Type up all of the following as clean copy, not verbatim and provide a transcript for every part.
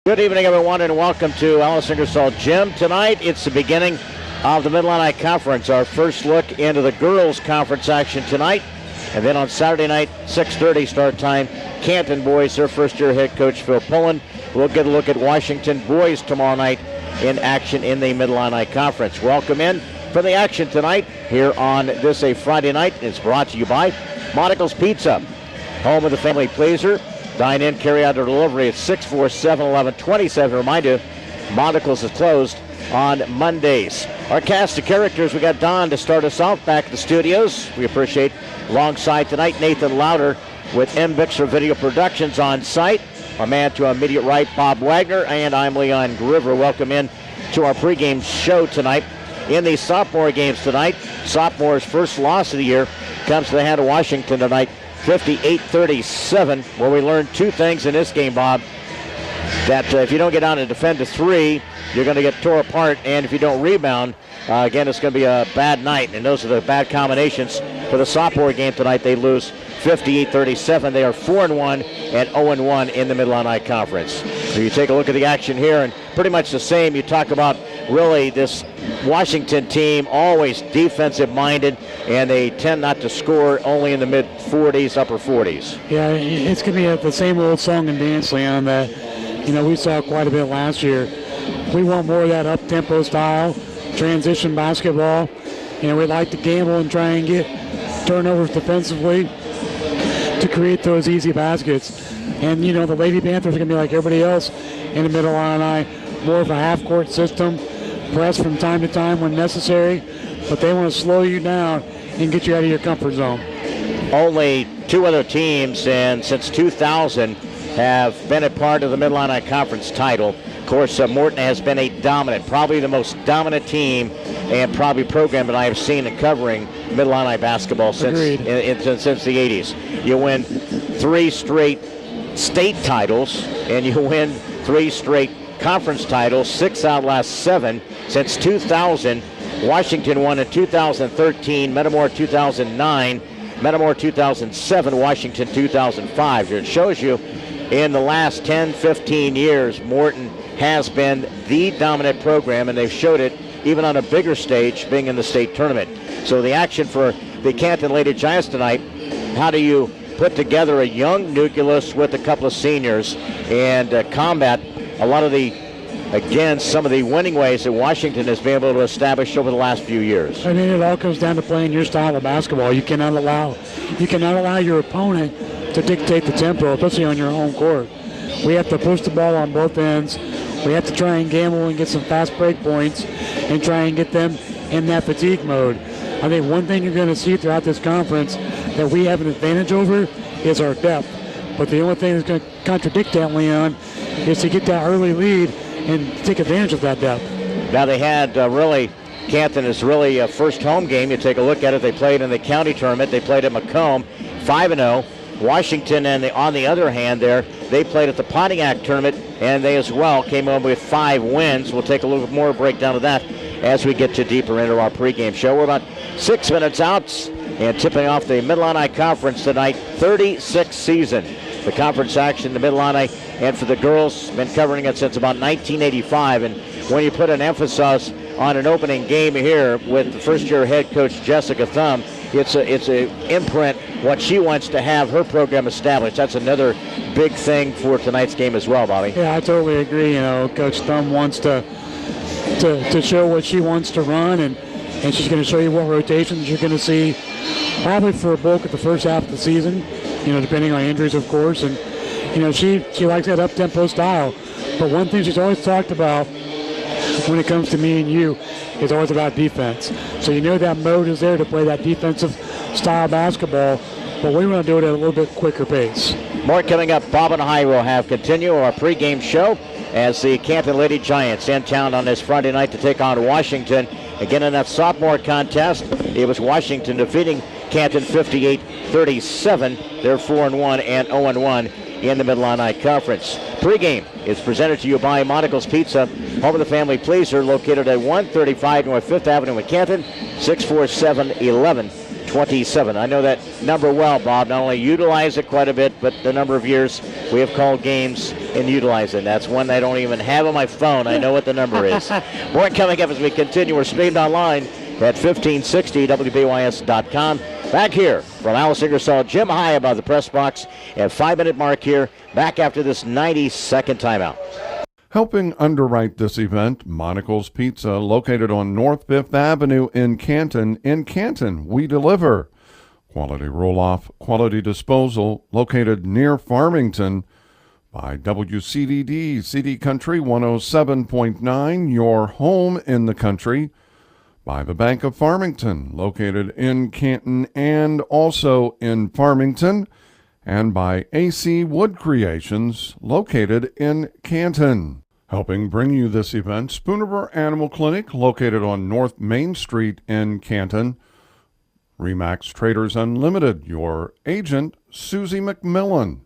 Good evening, everyone, and welcome to Alice Ingersoll Gym. Tonight, it's the beginning of the Mid-Illini Conference. Our first look into the girls' conference action tonight. And then on Saturday night, 6:30 start time, Canton boys, their first-year head coach, Phil Pullen. We'll get a look at Washiington boys tomorrow night in action in the Mid-Illini Conference. Welcome in for the action tonight here on this a Friday night. It's brought to you by Monticle's Pizza, home of the family pleaser. Dine in, carry out, or delivery at 647-1127. Remind you, Monticle's is closed on Mondays. Our cast of characters, we got Don to start us off back at the studios. We appreciate alongside tonight Nathan Louder with M. Bixler Video Productions on site. Our man to our immediate right, Bob Wagner, and I'm Leon Groover. Welcome in to our pregame show tonight. In the sophomore games tonight, sophomore's first loss of the year comes to the hand of Washiington tonight, 58-37, where we learned two things in this game, Bob. That if you don't get down and defend to three, you're going to get tore apart, and if you don't rebound, again, it's going to be a bad night, and those are the bad combinations. For the sophomore game tonight, they lose 58-37. They are 4-1 and 0-1 in the Mid-Illini Conference. So you take a look at the action here, and pretty much the same. You talk about really this Washiington team, always defensive-minded, and they tend not to score, only in the mid-40s, upper 40s. Yeah, it's going to be the same old song and dance, Leon, that we saw quite a bit last year. We want more of that up-tempo style, transition basketball. We like to gamble and try and get turnovers defensively to create those easy baskets. And, the Lady Panthers are going to be like everybody else in the Mid-Illini, more of a half-court system, press from time to time when necessary, but they want to slow you down and get you out of your comfort zone. Only two other teams, and since 2000, have been a part of the Mid-Illini Conference title. Of course, Morton has been a dominant, probably the most dominant team and probably program that I have seen in covering Mid-Illini basketball since the 80s. You win 3 straight state titles, and you win 3 straight conference titles, 6 out of last 7. Since 2000, Washiington won in 2013, Metamora 2009, Metamora 2007, Washiington 2005. It shows you in the last 10, 15 years, Morton has been the dominant program, and they've showed it even on a bigger stage, being in the state tournament. So the action for the Canton Lady Giants tonight, how do you put together a young nucleus with a couple of seniors and combat a lot of some of the winning ways that Washiington has been able to establish over the last few years? I mean, it all comes down to playing your style of basketball. You cannot allow your opponent to dictate the tempo, especially on your home court. We have to push the ball on both ends. We have to try and gamble and get some fast break points and try and get them in that fatigue mode. I think one thing you're going to see throughout this conference that we have an advantage over is our depth. But the only thing that's going to contradict that, Leon, is to get that early lead and take advantage of that depth. Now they had Canton is really a first home game. You take a look at it. They played in the county tournament. They played at Macomb, 5-0. Washiington, and on the other hand there, they played at the Pontiac tournament, and they as well came home with 5 wins. We'll take a little bit more breakdown of that as we get deeper into our pregame show. We're about 6 minutes out and tipping off the Mid-Illini Conference tonight, 36th season. The conference action, the Mid-Illini, and for the girls, been covering it since about 1985. And when you put an emphasis on an opening game here with the first-year head coach Jessica Thumb, it's a imprint what she wants to have her program established. That's another big thing for tonight's game as well, Bobby. Yeah, I totally agree. Coach Thumb wants to show what she wants to run, and she's going to show you what rotations you're going to see probably for a bulk of the first half of the season, depending on injuries, of course. And, she likes that up-tempo style. But one thing she's always talked about when it comes to me and you is always about defense. So that mode is there to play that defensive style basketball, but we want to do it at a little bit quicker pace. More coming up. Bob and I will have continue our pregame show as the Canton Lady Giants in town on this Friday night to take on Washiington. Again, in that sophomore contest, it was Washiington defeating Canton 58-37. They're 4-1 and 0-1 in the Mid-Illini Conference. Pregame is presented to you by Monticle's Pizza, home of the family pleaser, located at 135 North 5th Avenue in Canton, 647-1127. 50-27. I know that number well, Bob. Not only utilize it quite a bit, but the number of years we have called games and utilized it. That's one I don't even have on my phone. I know what the number is. More coming up as we continue. We're streamed online at 1560wbys.com. Back here from Alice Ingersoll Gym, high above the press box, at 5-minute mark here. Back after this 90-second timeout. Helping underwrite this event, Monocle's Pizza, located on North 5th Avenue in Canton. In Canton, we deliver. Quality roll-off, quality disposal, located near Farmington. By WCDD, CD Country 107.9, your home in the country. By the Bank of Farmington, located in Canton and also in Farmington. And by AC Wood Creations, located in Canton. Helping bring you this event, Spoonerville Animal Clinic, located on North Main Street in Canton. Remax Traders Unlimited, your agent, Susie McMillan.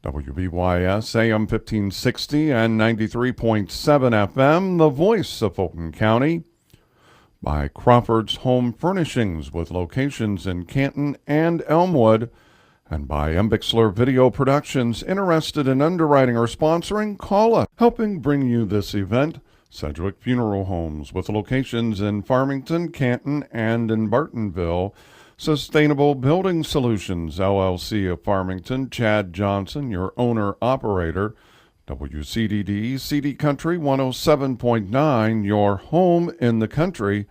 WBYS AM 1560 and 93.7 FM, the voice of Fulton County. By Crawford's Home Furnishings, with locations in Canton and Elmwood. And by Embixler Video Productions. Interested in underwriting or sponsoring? Call us. Helping bring you this event, Sedgwick Funeral Homes, with locations in Farmington, Canton, and in Bartonville. Sustainable Building Solutions, LLC of Farmington. Chad Johnson, your owner-operator. WCDD, CD Country 107.9, your home in the country.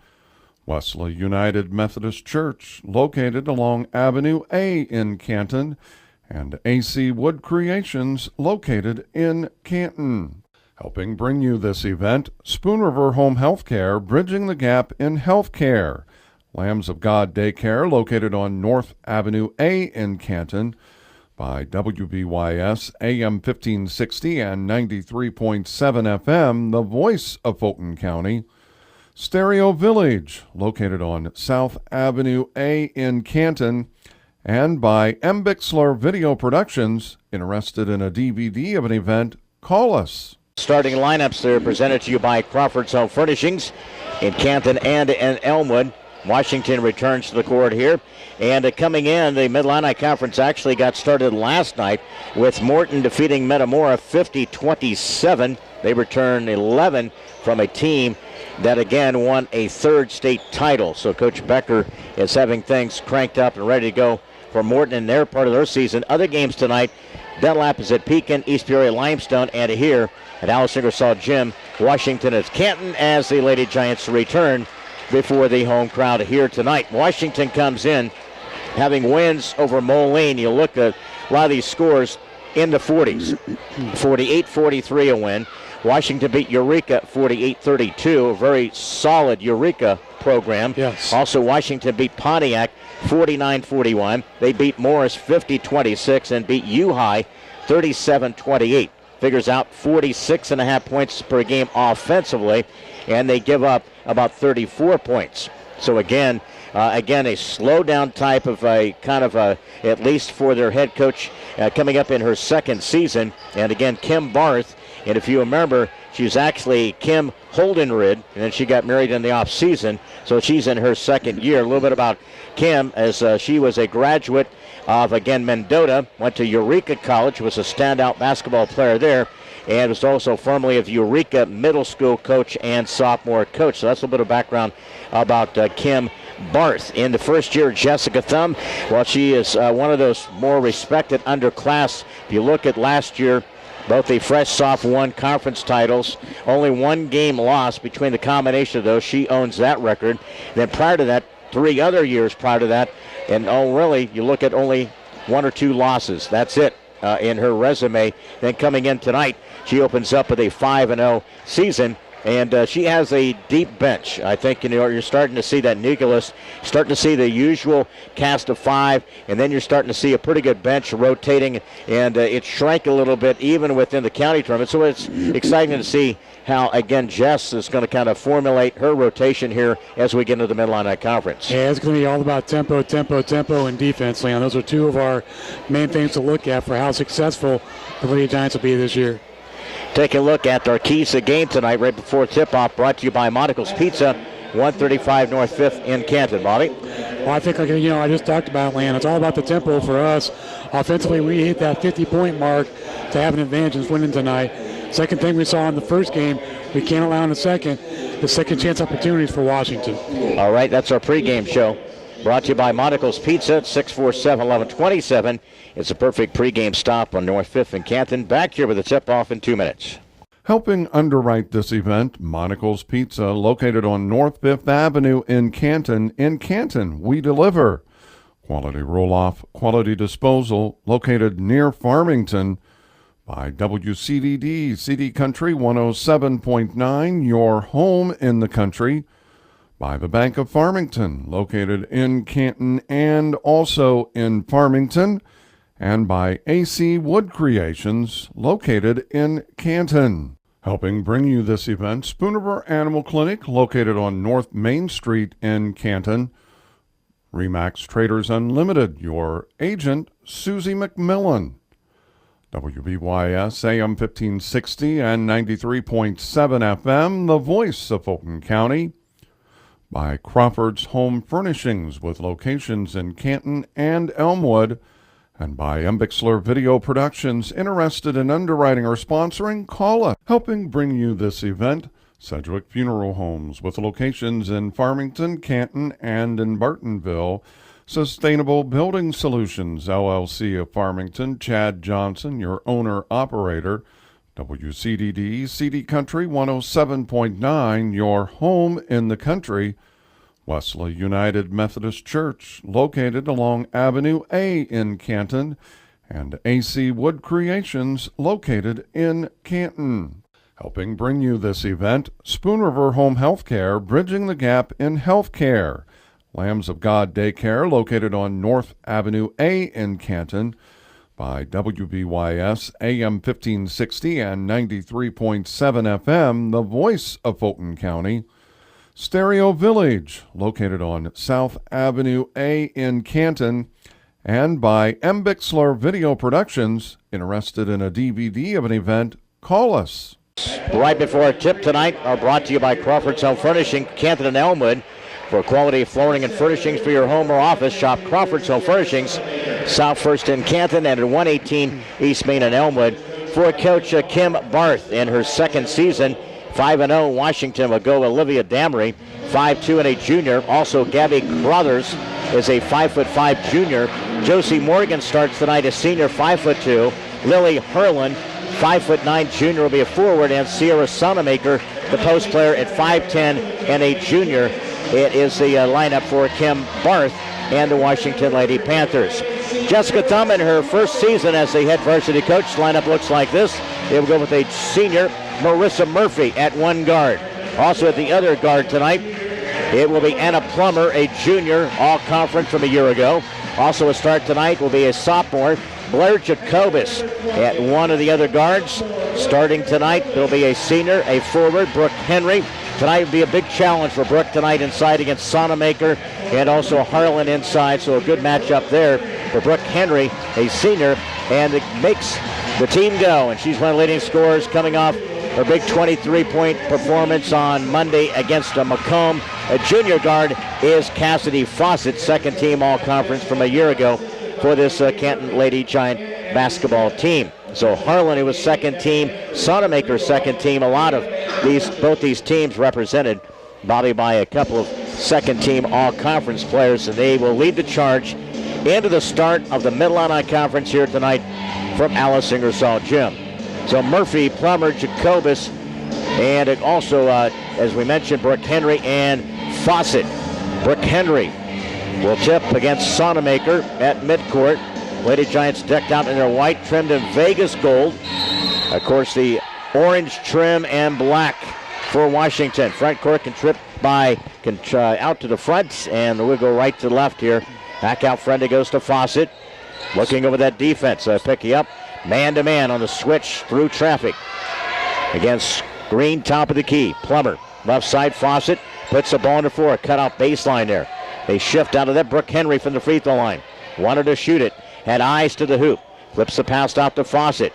Wesley United Methodist Church, located along Avenue A in Canton, and AC Wood Creations, located in Canton. Helping bring you this event, Spoon River Home Healthcare, bridging the gap in healthcare. Lambs of God Daycare, located on North Avenue A in Canton. By WBYS AM 1560 and 93.7 FM, the voice of Fulton County. Stereo Village, located on South Avenue A in Canton, and by Embixler Video Productions. Interested in a DVD of an event? Call us. Starting lineups there presented to you by Crawford's Home Furnishings in Canton and in Elmwood. Washington returns to the court here. And coming in, the Mid-Illini Conference actually got started last night with Morton defeating Metamora 50-27. They return 11 from a team that again won a third state title. So Coach Becker is having things cranked up and ready to go for Morton in their part of their season. Other games tonight, Dunlap is at Pekin, East Peoria Limestone, and here at Alice Ingersoll Gym, Washington is Canton as the Lady Giants return before the home crowd here tonight. Washington comes in having wins over Moline. You look at a lot of these scores in the 40s. 48-43 a win. Washington beat Eureka 48-32, a very solid Eureka program. Yes. Also, Washington beat Pontiac 49-41. They beat Morris 50-26 and beat U-High 37-28. Figures out 46.5 points per game offensively, and they give up about 34 points. So again, a slow-down type of a kind of a, at least for their head coach coming up in her second season. And again, Kim Barth. And if you remember, she's actually Kim Holdenrid, and then she got married in the off season, so she's in her second year. A little bit about Kim, as she was a graduate of, again, Mendota, went to Eureka College, was a standout basketball player there, and was also formerly of Eureka Middle School coach and sophomore coach. So that's a little bit of background about Kim Barth. In the first year, Jessica Thumb, well, she is one of those more respected underclass. If you look at last year, both the fresh soph won conference titles. Only one game lost between the combination of those. She owns that record. Then prior to that, 3 other years prior to that, and really, you look at only 1 or 2 losses. That's it in her resume. Then coming in tonight, she opens up with a 5-0 season. And she has a deep bench. I think you're starting to see that nucleus, starting to see the usual cast of 5, and then you're starting to see a pretty good bench rotating, and it shrank a little bit even within the county tournament. So it's exciting to see how, again, Jess is going to kind of formulate her rotation here as we get into the Mid-Illini Conference. Yeah, it's going to be all about tempo, and defense, Leon. Those are 2 of our main things to look at for how successful the Lady Giants will be this year. Take a look at our keys to game tonight right before tip-off, brought to you by Monocle's Pizza, 135 North 5th in Canton. Bobby? Well, I think, I just talked about, Lan. It's all about the tempo for us. Offensively, we hit that 50-point mark to have an advantage in winning tonight. Second thing we saw in the first game, we can't allow in the second chance opportunities for Washington. All right, that's our pregame show. Brought to you by Monticle's Pizza at 647-1127. It's a perfect pregame stop on North 5th and Canton. Back here with a tip-off in 2 minutes. Helping underwrite this event, Monticle's Pizza, located on North 5th Avenue in Canton. In Canton, we deliver. Quality roll-off, quality disposal, located near Farmington. By WCDD, CD Country 107.9, your home in the country. By the Bank of Farmington, located in Canton and also in Farmington. And by AC Wood Creations, located in Canton. Helping bring you this event, Spoonerville Animal Clinic, located on North Main Street in Canton. Remax Traders Unlimited, your agent, Susie McMillan. WBYS AM 1560 and 93.7 FM, the voice of Fulton County. By Crawford's Home Furnishings, with locations in Canton and Elmwood. And by Embixler Video Productions. Interested in underwriting or sponsoring? Call us. Helping bring you this event, Sedgwick Funeral Homes, with locations in Farmington, Canton, and in Bartonville. Sustainable Building Solutions, LLC of Farmington. Chad Johnson, your owner-operator. WCDD, CD Country 107.9, your home in the country. Wesley United Methodist Church, located along Avenue A in Canton. And AC Wood Creations, located in Canton. Helping bring you this event, Spoon River Home Healthcare, bridging the gap in healthcare. Lambs of God Daycare, located on North Avenue A in Canton. By WBYS AM 1560 and 93.7 FM, the voice of Fulton County. Stereo Village, located on South Avenue A in Canton. And by Embixler Video Productions. Interested in a DVD of an event? Call us. Right before our tip tonight are brought to you by Crawford's Home Furnishing, Canton and Elmwood. For quality flooring and furnishings for your home or office, shop Crawford's Home Furnishings, South First in Canton and at 118 East Main in Elmwood. For Coach Kim Barth in her second season, 5-0 Washington will go Olivia Damery, 5'2" and a junior. Also Gabby Crothers is a 5'5" junior. Josie Morgan starts tonight, a senior, 5'2". Lily Herlin, 5'9" junior, will be a forward, and Sierra Sonamaker, the post player, at 5'10" and a junior. It is the lineup for Kim Barth and the Washiington Lady Panthers. Jessica Thum in her first season as the head varsity coach. Lineup looks like this. They will go with a senior, Marissa Murphy, at one guard. Also at the other guard tonight, it will be Anna Plummer, a junior, all-conference from a year ago. Also a start tonight will be a sophomore, Blair Jacobus, at one of the other guards. Starting tonight, there will be a senior, a forward, Brooke Henry. Tonight will be a big challenge for Brooke tonight inside against Sonamaker and also Harlan inside, so a good matchup there for Brooke Henry, a senior, and it makes the team go. And she's one of the leading scorers coming off her big 23-point performance on Monday against Macomb. A junior guard is Cassidy Fawcett, second team all-conference from a year ago for this Canton Lady Giant basketball team. So Harlan, who was second team, Sonamaker second team. A lot of both these teams represented, Bobby, by a couple of second team all-conference players, and they will lead the charge into the start of the Mid-Illini Conference here tonight from Alice Ingersoll Gym. So Murphy, Plummer, Jacobus, and it also, as we mentioned, Brooke Henry and Fawcett. Brooke Henry will tip against Sonamaker at midcourt. Lady Giants decked out in their white, trimmed in Vegas gold. Of course, the orange trim and black for Washington. Front court can trip out to the front, and we'll go right to left here. Back out front, it goes to Fawcett. Looking over that defense, picking up man-to-man on the switch through traffic. Against Green, top of the key. Plummer, left side, Fawcett puts the ball on the floor, cut off baseline there. They shift out of that. Brooke Henry from the free throw line. Wanted to shoot it. Had eyes to the hoop. Flips the pass out to Fawcett.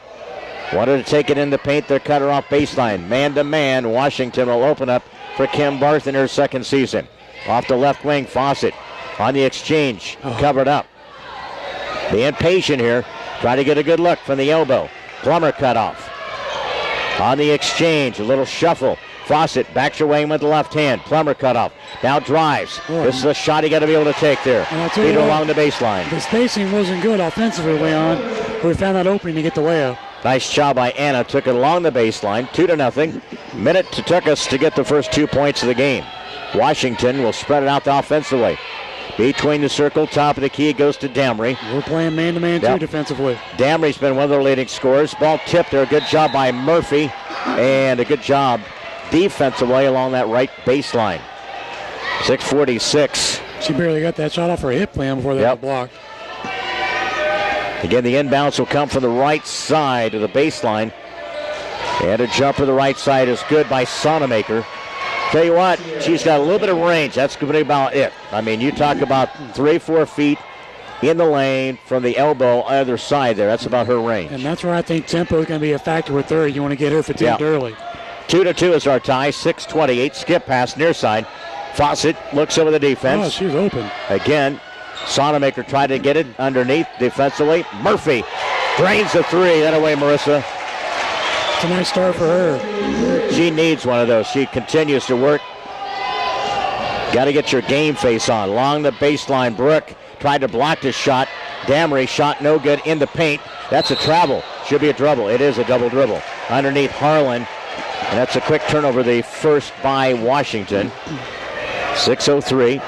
Wanted to take it in the paint. They're cut her off baseline. Man-to-man, Washington will open up for Kim Barth in her second season. Off the left wing, Fawcett on the exchange. Covered up. Being patient here. Try to get a good look from the elbow. Plummer cut off. On the exchange, a little shuffle. Fawcett backs away with the left hand. Plummer cut off. Now drives. This is a shot you got to be able to take there. Feet along the baseline. The spacing wasn't good offensively, Leon. We found that opening to get the layup. Nice job by Anna. Took it along the baseline. 2-0. Minute took us to get the first 2 points of the game. Washington will spread it out offensively. Between the circle, top of the key, it goes to Damry. We're playing man-to-man too defensively. Damry's been one of their leading scorers. Ball tipped there. Good job by Murphy. And a good job defensively along that right baseline. 6:46. She barely got that shot off her hip plan before that was blocked. Again, the inbounds will come from the right side of the baseline. And a jumper the right side is good by Sonamaker. Tell you what, she's got a little bit of range. That's going to be about it. I mean, you talk about 3-4 feet in the lane from the elbow either side there. That's about her range. And that's where I think tempo is going to be a factor with her. You want to get her fatigued early. 2-2 is our tie. 6:28. Skip pass near side. Fawcett looks over the defense. Oh, she's open. Again, Sonamaker tried to get it underneath defensively. Murphy drains the three. That away, Marissa. It's a nice start for her. She needs one of those. She continues to work. Got to get your game face on. Along the baseline, Brooke tried to block the shot. Damry shot no good in the paint. That's a travel. Should be a dribble. It is a double dribble. Underneath Harlan. And that's a quick turnover, the first by Washington. 6:03.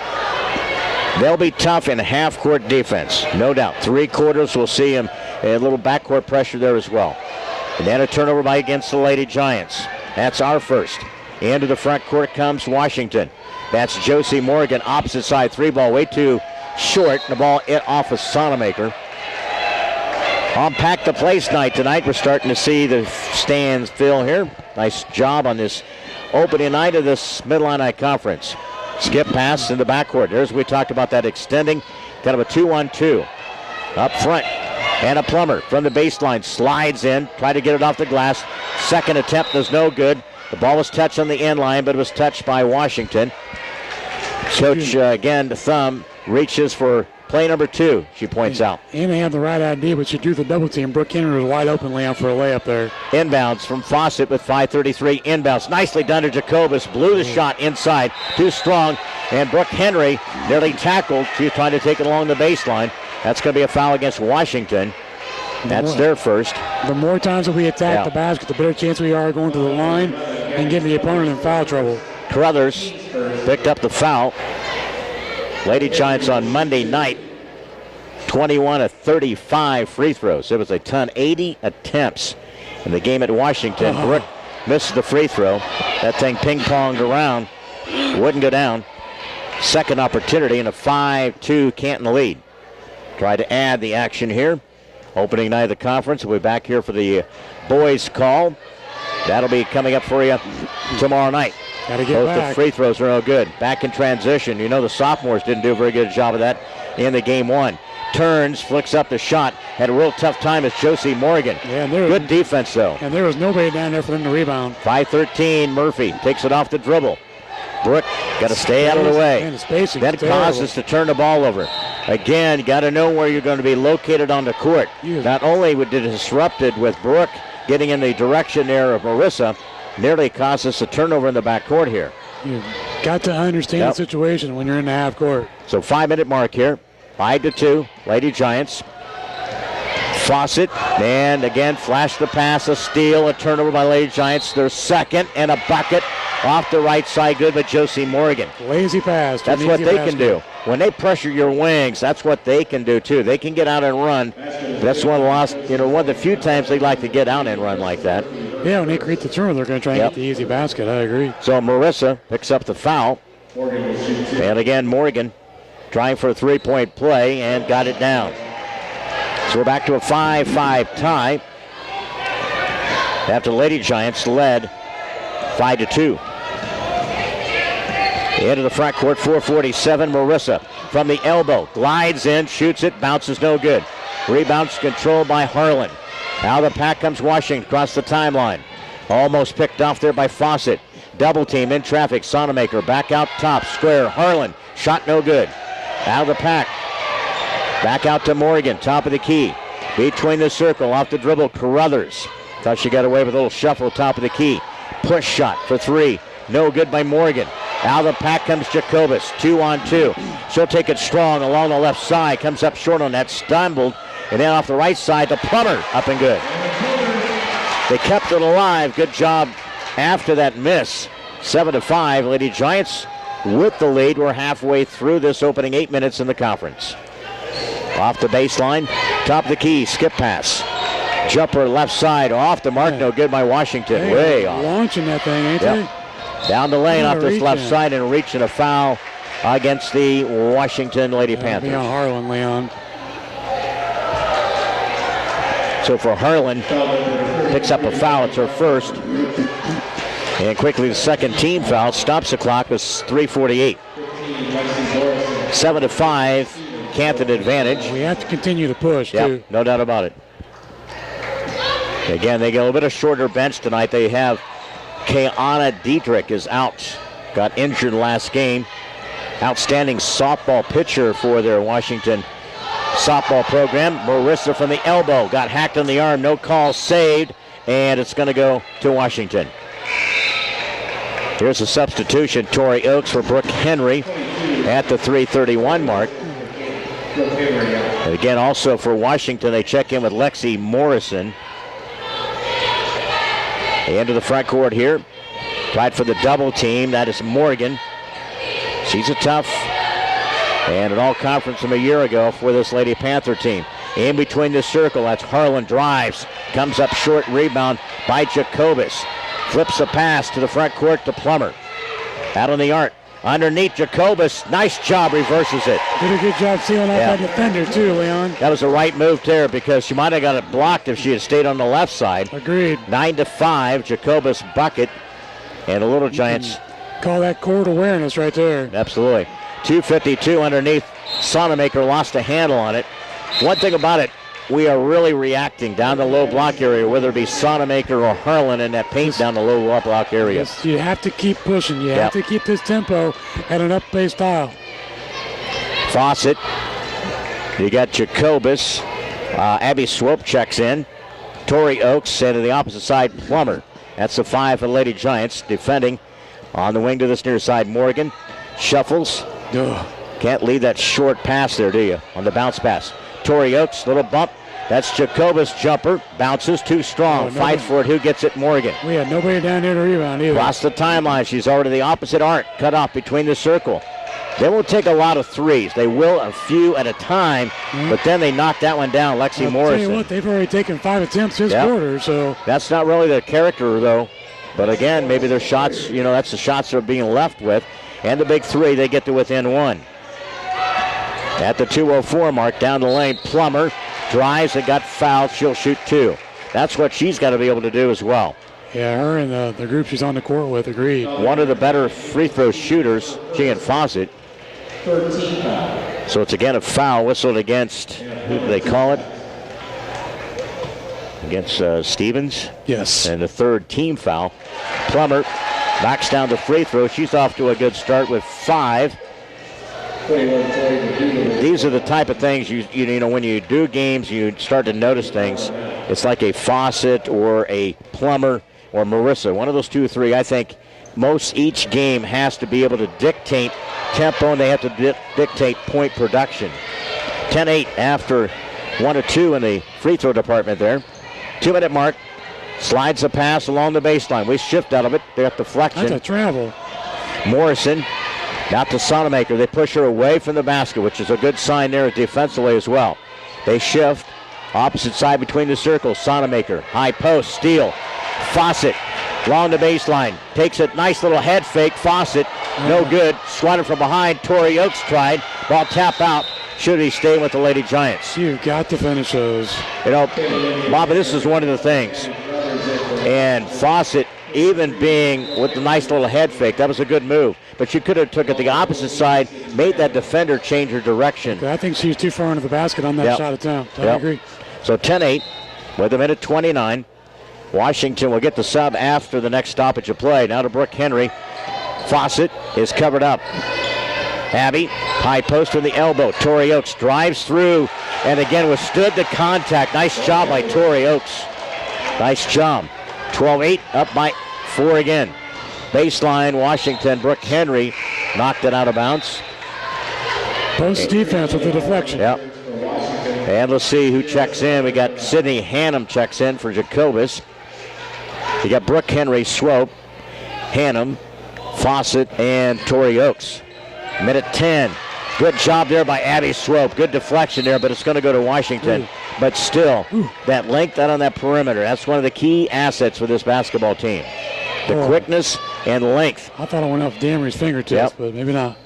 They'll be tough in half-court defense, no doubt. 3 quarters, we'll see him a little backcourt pressure there as well. And then a turnover by against the Lady Giants. That's our first. Into the front court comes Washington. That's Josie Morgan, opposite side 3-ball, way too short. The ball hit off of Sonamaker. On Pack the Place night tonight, we're starting to see the stands fill here. Nice job on this opening night of this Mid-Illini Conference. Skip pass in the backcourt. There's we talked about that extending. Kind of a 2-on-2. Up front. Anna Plummer from the baseline slides in. Try to get it off the glass. Second attempt was no good. The ball was touched on the end line, but it was touched by Washington. Coach, again, the thumb reaches for play number 2, she points out. And they had the right idea, but she drew the double team. Brooke Henry was wide open layup for a layup there. Inbounds from Fawcett with 5:33 inbounds. Nicely done to Jacobus. Blew the shot inside. Too strong. And Brooke Henry nearly tackled. She's trying to take it along the baseline. That's going to be a foul against Washington. That's their first. The more times that we attack the basket, the better chance we are going to the line and getting the opponent in foul trouble. Carruthers picked up the foul. Lady Giants on Monday night, 21 of 35 free throws. It was a ton, 80 attempts in the game at Washington. Brooke missed the free throw. That thing ping-ponged around, wouldn't go down. Second opportunity and a 5-2 Canton lead. Try to add the action here. Opening night of the conference. We'll be back here for the boys' call. That'll be coming up for you tomorrow night. Gotta get Both back. the free throws are no good. Back in transition. You know the sophomores didn't do a very good job of that in the game 1. Turns, flicks up the shot. Had a real tough time as Josie Morgan. Yeah, good defense, though. And there was nobody down there for them to rebound. 5:13, Murphy takes it off the dribble. Brooke got to stay out of the way. Man, the spacing that causes to turn the ball over. Again, you got to know where you're going to be located on the court. Not only did it disrupted with Brooke getting in the direction there of Marissa, nearly caused us a turnover in the backcourt here. You've got to understand the situation when you're in the half court. So 5-minute mark here. 5-2, Lady Giants. Fawcett, and again, flash the pass, a steal, a turnover by Lady Giants. Their second, and a bucket off the right side, good by Josie Morgan. Lazy pass. That's what they can do. When they pressure your wings, that's what they can do too. They can get out and run. That's one of the few times they like to get out and run like that. Yeah, when they create the turnover, they're going to try and get the easy basket. I agree. So Marissa picks up the foul. And again, Morgan trying for a 3-point play and got it down. So we're back to a 5-5 tie after Lady Giants led 5-2. Into the front court, 4:47. Marissa from the elbow, glides in, shoots it, bounces no good. Rebounds controlled by Harlan. Now the pack comes Washington across the timeline. Almost picked off there by Fawcett. Double team in traffic. Sonamaker back out top, square. Harlan, shot no good. out of the pack. Back out to Morgan, top of the key. Between the circle, off the dribble, Carruthers. Thought she got away with a little shuffle, top of the key. Push shot for three. No good by Morgan. Out of the pack comes Jacobus, 2-on-2. She'll take it strong along the left side. Comes up short on that, stumbled. And then off the right side, the Plummer, up and good. They kept it alive. Good job after that miss. 7-5. Lady Giants with the lead. We're halfway through this opening 8 minutes in the conference. Off the baseline, top of the key, skip pass. Jumper left side, off the mark, no good by Washiington. Way off. Launching that thing, ain't they? Down the lane off this left side and reaching a foul against the Washiington Lady Panthers. On Harlan, Leon. So for Harlan, picks up a foul. It's her first. And quickly the second team foul. Stops the clock with 3:48. 7-5, Canton advantage. We have to continue to push, too. No doubt about it. Again, they get a little bit of shorter bench tonight. They have Kayana Dietrich is out. Got injured last game. Outstanding softball pitcher for their Washiington softball program. Marissa from the elbow. Got hacked on the arm. No call, saved. And it's going to go to Washiington. Here's a substitution. Tori Oakes for Brooke Henry at the 3:31 mark. And again, also for Washiington, they check in with Lexi Morrison. They enter the front court here. Tried for the double team. That is Morgan. She's a tough and an all-conference from a year ago for this Lady Panther team. In between the circle, that's Harlan, drives. Comes up short, rebound by Jacobus. Flips the pass to the front court to Plummer. Out on the arc. Underneath Jacobus. Nice job, reverses it. Did a good job sealing off that defender too, Leon. That was the right move there because she might have got it blocked if she had stayed on the left side. Agreed. 9-5, Jacobus bucket. And the Little Giants. Call that court awareness right there. Absolutely. 2:52 underneath. Sonamaker lost a handle on it. One thing about it, we are really reacting down the low block area, whether it be Sonamaker or Harlan in that paint down the low block area. Yes, you have to keep pushing. You have to keep this tempo at an up-pace style. Fawcett. You got Jacobus. Abby Swope checks in. Tori Oakes, and to the opposite side, Plummer. That's the 5 for the Lady Giants. Defending on the wing to this near side, Morgan. Shuffles. Can't leave that short pass there, do you? On the bounce pass. Tori Oakes, little bump. That's Jacobus' jumper. Bounces too strong. Fights for it. Who gets it? Morgan. We had nobody down there to rebound either. Across the timeline. She's over to the opposite arc. Cut off between the circle. They won't take a lot of threes. They will a few at a time, but then they knock that one down. Lexi Morrison. Tell you what, they've already taken 5 attempts this quarter, so. That's not really their character, though. But again, maybe their shots, that's the shots they're being left with. And the big three, they get to within one. At the 2:04 mark, down the lane, Plummer drives and got fouled. She'll shoot 2. That's what she's got to be able to do as well. Yeah, her and the group she's on the court with agreed. One of the better free throw shooters, she and Fawcett. So it's again a foul whistled against, who do they call it? Against Stevens. Yes. And the third team foul. Plummer knocks down the free throw. She's off to a good start with 5. These are the type of things when you do games, you start to notice things. It's like a Fawcett or a Plummer or Marissa. One of those 2 or 3, I think each game has to be able to dictate tempo, and they have to dictate point production. 10-8 after 1 or 2 in the free throw department there. 2-minute mark. Slides the pass along the baseline. We shift out of it. They got deflection. That's a travel. Morrison. Out to Sonamaker. They push her away from the basket, which is a good sign there defensively as well. They shift. Opposite side between the circles. Sonamaker. High post. Steal. Fawcett. Along the baseline. Takes a nice little head fake. Fawcett. No good. Swatted from behind. Tori Oakes tried. Ball tap out. Should he stay with the Lady Giants? You've got to finish those. Bobby, this is one of the things. And Fawcett, even being with the nice little head fake, that was a good move. But you could have took it the opposite side, made that defender change her direction. I think she was too far into the basket on that shot attempt. I agree. So 10-8 with 1:29. Washiington will get the sub after the next stoppage of play. Now to Brooke Henry. Fawcett is covered up. Abby, high post with the elbow. Tori Oakes drives through and again withstood the contact. Nice job by Tori Oakes. Nice job. 12-8, up by 4 again. Baseline, Washington. Brooke Henry knocked it out of bounds. Post defense with the deflection. Yep. And let's see who checks in. We got Sydney Hannum checks in for Jacobus. You got Brooke Henry, Swope, Hannum, Fawcett, and Tori Oakes. Minute 10. Good job there by Abby Swope. Good deflection there, but it's going to go to Washington. But still, that length out on that perimeter, that's one of the key assets for this basketball team. The quickness and length. I thought it went off Damery's fingertips, but maybe not.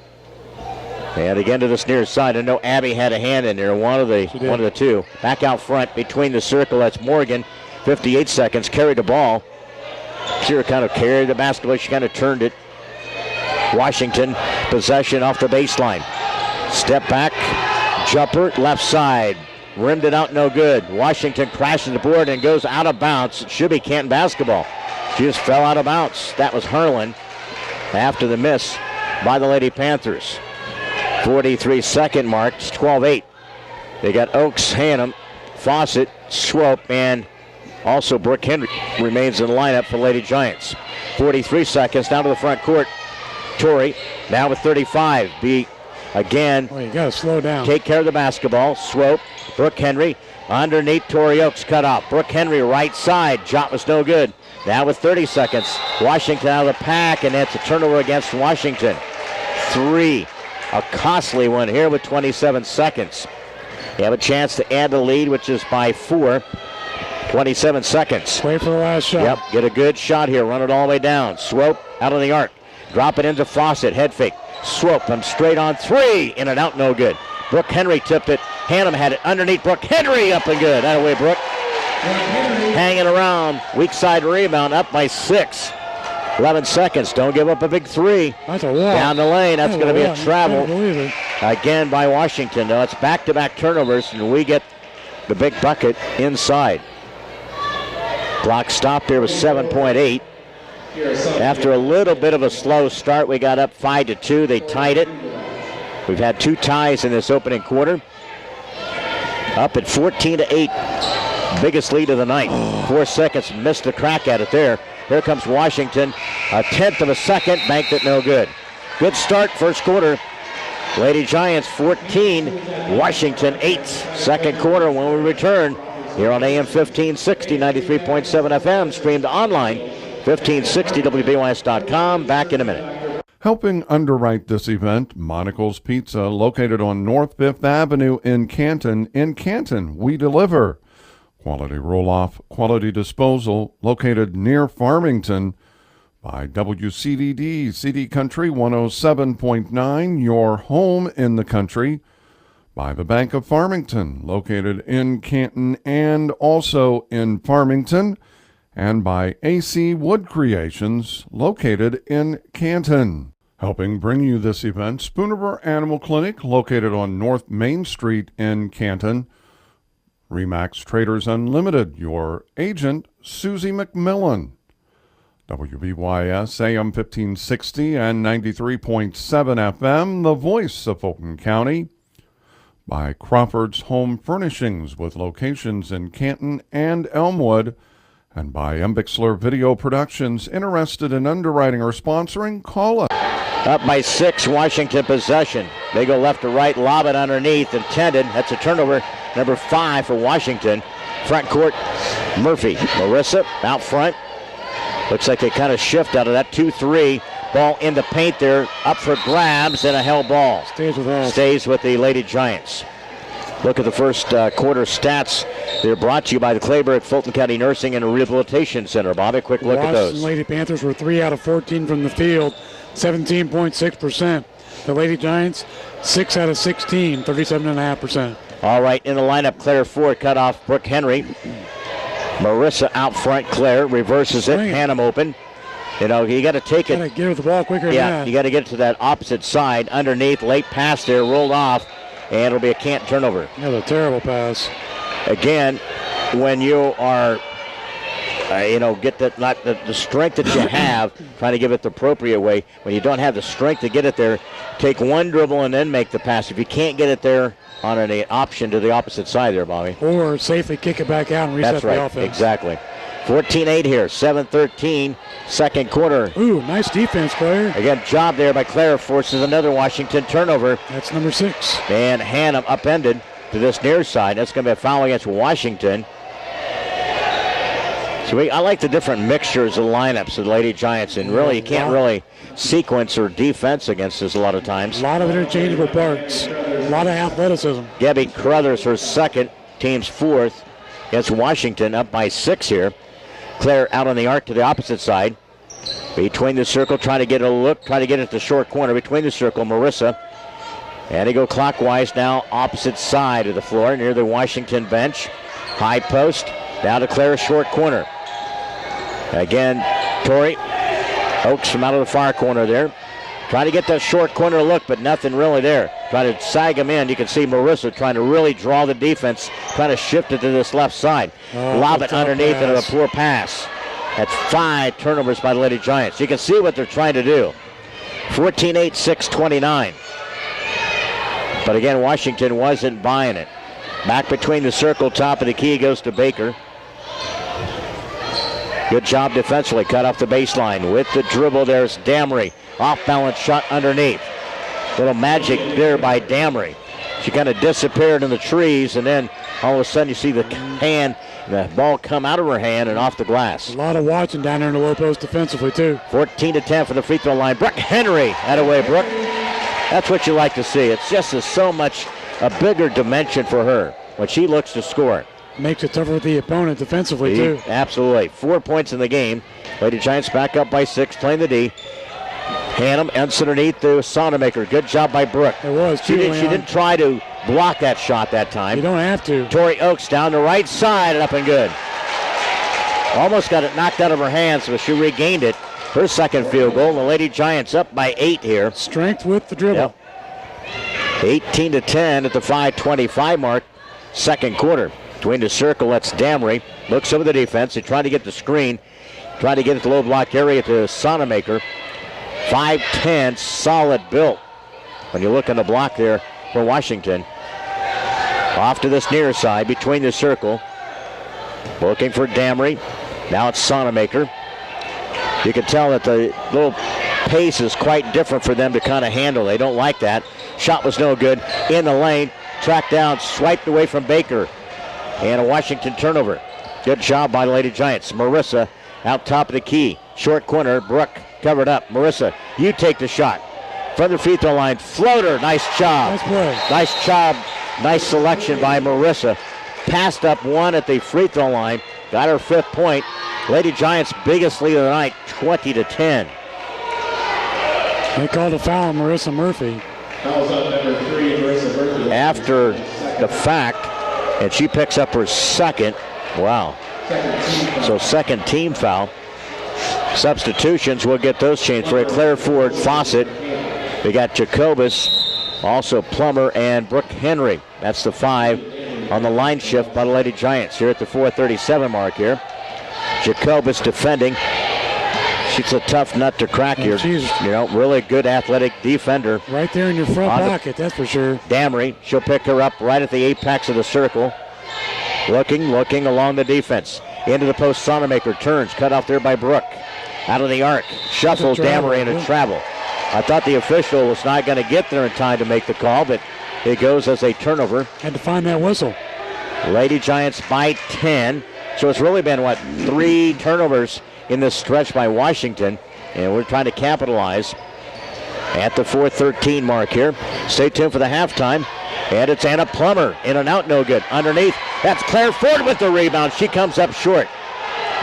And again to this near side. I know Abby had a hand in there, one of the two. Back out front between the circle, that's Morgan. 58 seconds, carried the ball. She kind of carried the basketball, she kind of turned it. Washington, possession off the baseline. Step back, jumper, left side. Rimmed it out, no good. Washington crashes the board and goes out of bounds. It should be Canton basketball. She just fell out of bounds. That was Harlan after the miss by the Lady Panthers. 43-second mark, 12-8. They got Oakes, Hannum, Fawcett, Swope, and also Brooke Henry remains in the lineup for Lady Giants. 43 seconds down to the front court. Torrey now with 35. Again, you got to slow down. Take care of the basketball. Swope, Brooke Henry, underneath Tori Oakes, cut off. Brooke Henry, right side. Shot was no good. Now with 30 seconds. Washington out of the pack, and that's a turnover against Washington. 3. A costly one here with 27 seconds. You have a chance to add the lead, which is by 4. 27 seconds. Wait for the last shot. Yep, get a good shot here. Run it all the way down. Swope out of the arc. Drop it into Fawcett. Head fake. Swope from straight on 3. In and out, no good. Brooke Henry tipped it. Hannum had it underneath Brooke Henry, up and good. That way, Brooke. Hanging around. Weak side rebound, up by 6. 11 seconds. Don't give up a big 3. That's a walk. Down the lane. That's going to be a travel. Again by Washington. Now it's back-to-back turnovers, and we get the big bucket inside. Clock stopped here with 7.8. After a little bit of a slow start, we got up 5-2. They tied it. We've had 2 ties in this opening quarter. Up at 14-8. Biggest lead of the night. 4 seconds, missed the crack at it there. Here comes Washington. A 1/10 of a second, banked it no good. Good start, first quarter. Lady Giants 14, Washington 8. Second quarter when we return here on AM 1560, 93.7 FM, streamed online, 1560wbys.com. Back in a minute. Helping underwrite this event, Monocle's Pizza, located on North 5th Avenue in Canton. In Canton, we deliver. Quality roll-off, quality disposal, located near Farmington. By WCDD, CD Country 107.9, your home in the country. By the Bank of Farmington, located in Canton and also in Farmington. And by AC Wood Creations, located in Canton. Helping bring you this event, Spoonerville Animal Clinic, located on North Main Street in Canton. Remax Traders Unlimited, your agent, Susie McMillan. WBYS AM 1560 and 93.7 FM, the voice of Fulton County. By Crawford's Home Furnishings with locations in Canton and Elmwood. And by Embixler Video Productions. Interested in underwriting or sponsoring? Call us. Up by 6, Washington possession. They go left to right, lob it underneath, intended. That's a turnover, number 5 for Washington. Front court, Murphy. Marissa out front. Looks like they kind of shift out of that 2-3. Ball in the paint there, up for grabs, and a held ball. Stays with the Lady Giants. Look at the first quarter stats. They're brought to you by the Clayburgh Fulton County Nursing and Rehabilitation Center. Bobby, quick look at those. The Lady Panthers were 3 out of 14 from the field, 17.6%. The Lady Giants, 6 out of 16, 37.5%. All right, in the lineup, Claire Ford cut off Brooke Henry. Marissa out front, Claire reverses it, Hannum open. You know, you got to take it. Got to get her the ball quicker than that. You got to get it to that opposite side. Underneath, late pass there, rolled off, and it'll be a Canton turnover. Yeah, a terrible pass. Again, when you are get that, not the strength that you have, trying to give it the appropriate way. When you don't have the strength to get it there, take one dribble and then make the pass. If you can't get it there on an option to the opposite side there, Bobby. Or safely kick it back out and reset That's right, the offense. Exactly. 14-8 here, 7-13, second quarter. Ooh, nice defense, Claire. Again, job there by Claire, forces another Washington turnover. That's number 6. And Hannum upended to this near side. That's going to be a foul against Washington. So I like the different mixtures of lineups of the Lady Giants, and really you can't really sequence or defense against this a lot of times. A lot of interchangeable parts, a lot of athleticism. Gabby Crothers, her second, team's fourth against Washington, up by 6 here. Claire out on the arc to the opposite side. Between the circle, trying to get a look, trying to get it to the short corner. Between the circle, Marissa. And they go clockwise now, opposite side of the floor, near the Washington bench. High post, down to Claire's short corner. Again, Tori Oakes from out of the far corner there. Trying to get that short corner look, but nothing really there. Trying to sag him in. You can see Marissa trying to really draw the defense, trying to shift it to this left side. Lob it underneath into a poor pass. That's 5 turnovers by the Lady Giants. You can see what they're trying to do. 14-8, 6-29. But again, Washington wasn't buying it. Back between the circle, top of the key goes to Baker. Good job defensively, cut off the baseline. With the dribble, there's Damery. Off-balance shot underneath. Little magic there by Damery. She kind of disappeared in the trees, and then all of a sudden you see the ball come out of her hand and off the glass. A lot of watching down there in the low post defensively, too. 14-10 for the free throw line. Brooke Henry, that away, Brooke. That's what you like to see. It's just so much a bigger dimension for her when she looks to score. Makes it tougher for the opponent defensively, too. Absolutely. 4 points in the game. Lady Giants back up by 6, playing the D. Hannum ends underneath the Sonamaker. Good job by Brooke. It was, She didn't try to block that shot that time. You don't have to. Tori Oakes down the right side and up and good. Almost got it knocked out of her hands, but she regained it. Her second field goal. The Lady Giants up by 8 here. Strength with the dribble. Yep. 18-10 at the 5:25 mark. Second quarter. Between the circle, that's Damery. Looks over the defense. They try to get the screen. Try to get it to the low block area to Sonamaker. 5'10", solid built. When you look on the block there for Washington. Off to this near side, between the circle. Looking for Damery. Now it's Sonamaker. You can tell that the little pace is quite different for them to kind of handle. They don't like that. Shot was no good. In the lane. Tracked down, swiped away from Baker. And a Washington turnover. Good job by the Lady Giants. Marissa out top of the key. Short corner. Brooke covered up. Marissa, you take the shot. From the free throw line. Floater. Nice job. Nice play. Nice job. Nice selection by Marissa. Passed up one at the free throw line. Got her 5th point. Lady Giants' biggest lead of the night, 20-10. They called a foul on Marissa Murphy. Fouls on number 3, Marissa Murphy. After the fact, and she picks up her second. Wow. So second team foul. Substitutions, we'll get those changed for Claire Ford Fawcett. We got Jacobus, also Plummer, and Brooke Henry. That's the 5 on the line shift by the Lady Giants here at the 4:37 mark here. Jacobus defending. She's a tough nut to crack here. Really good athletic defender. Right there in your front pocket, that's for sure. Damery, she'll pick her up right at the apex of the circle. Looking along the defense. Into the post, Sonamaker turns, cut off there by Brooke. Out of the arc, shuffles Damery into travel. I thought the official was not going to get there in time to make the call, but it goes as a turnover. Had to find that whistle. Lady Giants by 10. So it's really been, 3 turnovers in this stretch by Washington, and we're trying to capitalize at the 4:13 mark here. Stay tuned for the halftime, and it's Anna Plummer, in and out, no good. Underneath, that's Claire Ford with the rebound. She comes up short.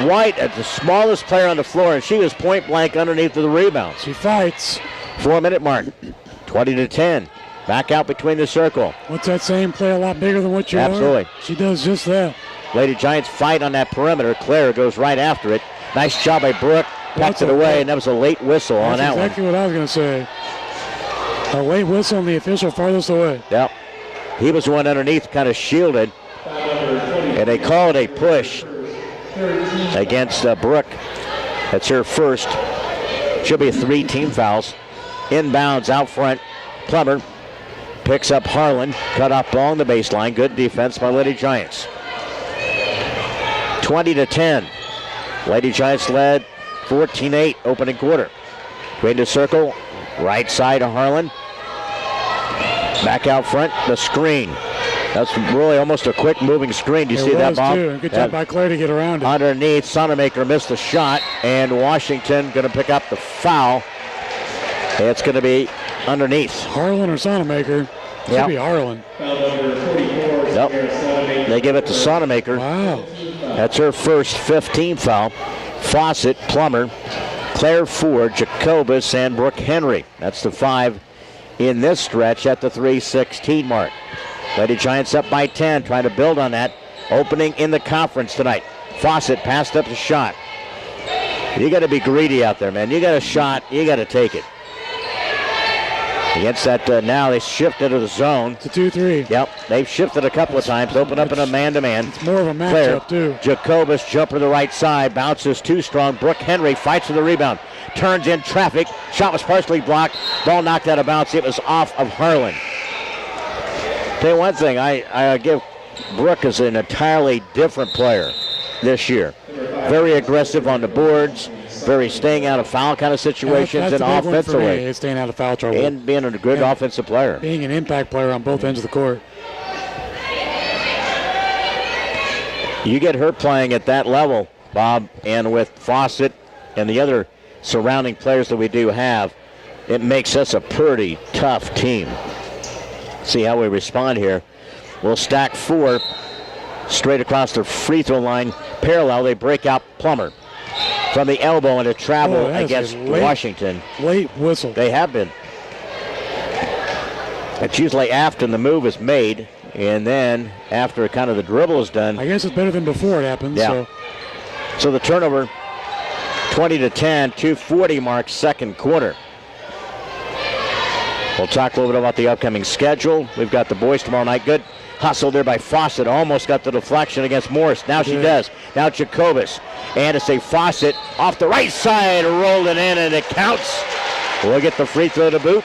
White, the smallest player on the floor, and she was point blank underneath of the rebound. She fights. 4-minute mark, 20-10. Back out between the circle. What's that saying? Play a lot bigger than what you are. Absolutely. She does just that. Lady Giants fight on that perimeter. Claire goes right after it. Nice job by Brooke. Packs it away, and that was a late whistle on that one. That's exactly what I was going to say. A late whistle on the official farthest away. Yep. He was one underneath, kind of shielded. And they called a push. against Brooke. That's her first. She'll be 3 team fouls. Inbounds out front. Plummer picks up Harlan. Cut off ball on the baseline. Good defense by Lady Giants. 20-10. Lady Giants led 14-8 opening quarter. Going to circle. Right side to Harlan. Back out front. The screen. That's really almost a quick moving screen. Do you see that, Bob? Too. Good job by Claire to get around it. Underneath, Sonamaker missed the shot, and Washington going to pick up the foul. It's going to be underneath. Harlan or Sonamaker? Should be Harlan. Nope. They give it to Sonamaker. Wow. That's her first 15 foul. Fawcett, Plummer, Claire Ford, Jacobus, and Brooke Henry. That's the 5 in this stretch at the 3:16 mark. Lady Giants up by 10, trying to build on that. Opening in the conference tonight. Fawcett passed up the shot. You got to be greedy out there, man. You got a shot, you got to take it. Against that, now they shift into the zone. It's a 2-3. Yep, they've shifted a couple of times. Open up in a man-to-man. It's more of a matchup, too. Jacobus, jumper to the right side. Bounces too strong. Brooke Henry fights for the rebound. Turns in traffic. Shot was partially blocked. Ball knocked out of bounds. It was off of Harlan. Tell you one thing, I give Brooke as an entirely different player this year. Very aggressive on the boards, very staying out of foul kind of situations, and offensively. Staying out of foul trouble. And being a good offensive player. Being an impact player on both ends of the court. You get her playing at that level, Bob, and with Fawcett and the other surrounding players that we do have, it makes us a pretty tough team. See how we respond here. We'll stack 4 straight across the free throw line. Parallel, they break out Plummer from the elbow and a travel against Washington. Late whistle. They have been. It's usually after the move is made, and then after kind of the dribble is done. I guess it's better than before it happens. Yeah. So the turnover, 20-10, 2:40 mark, second quarter. We'll talk a little bit about the upcoming schedule. We've got the boys tomorrow night. Good hustle there by Fawcett. Almost got the deflection against Morris. Now she does. Now Jacobus. And it's a Fawcett off the right side. Rolled it in, and it counts. We'll get the free throw to boot.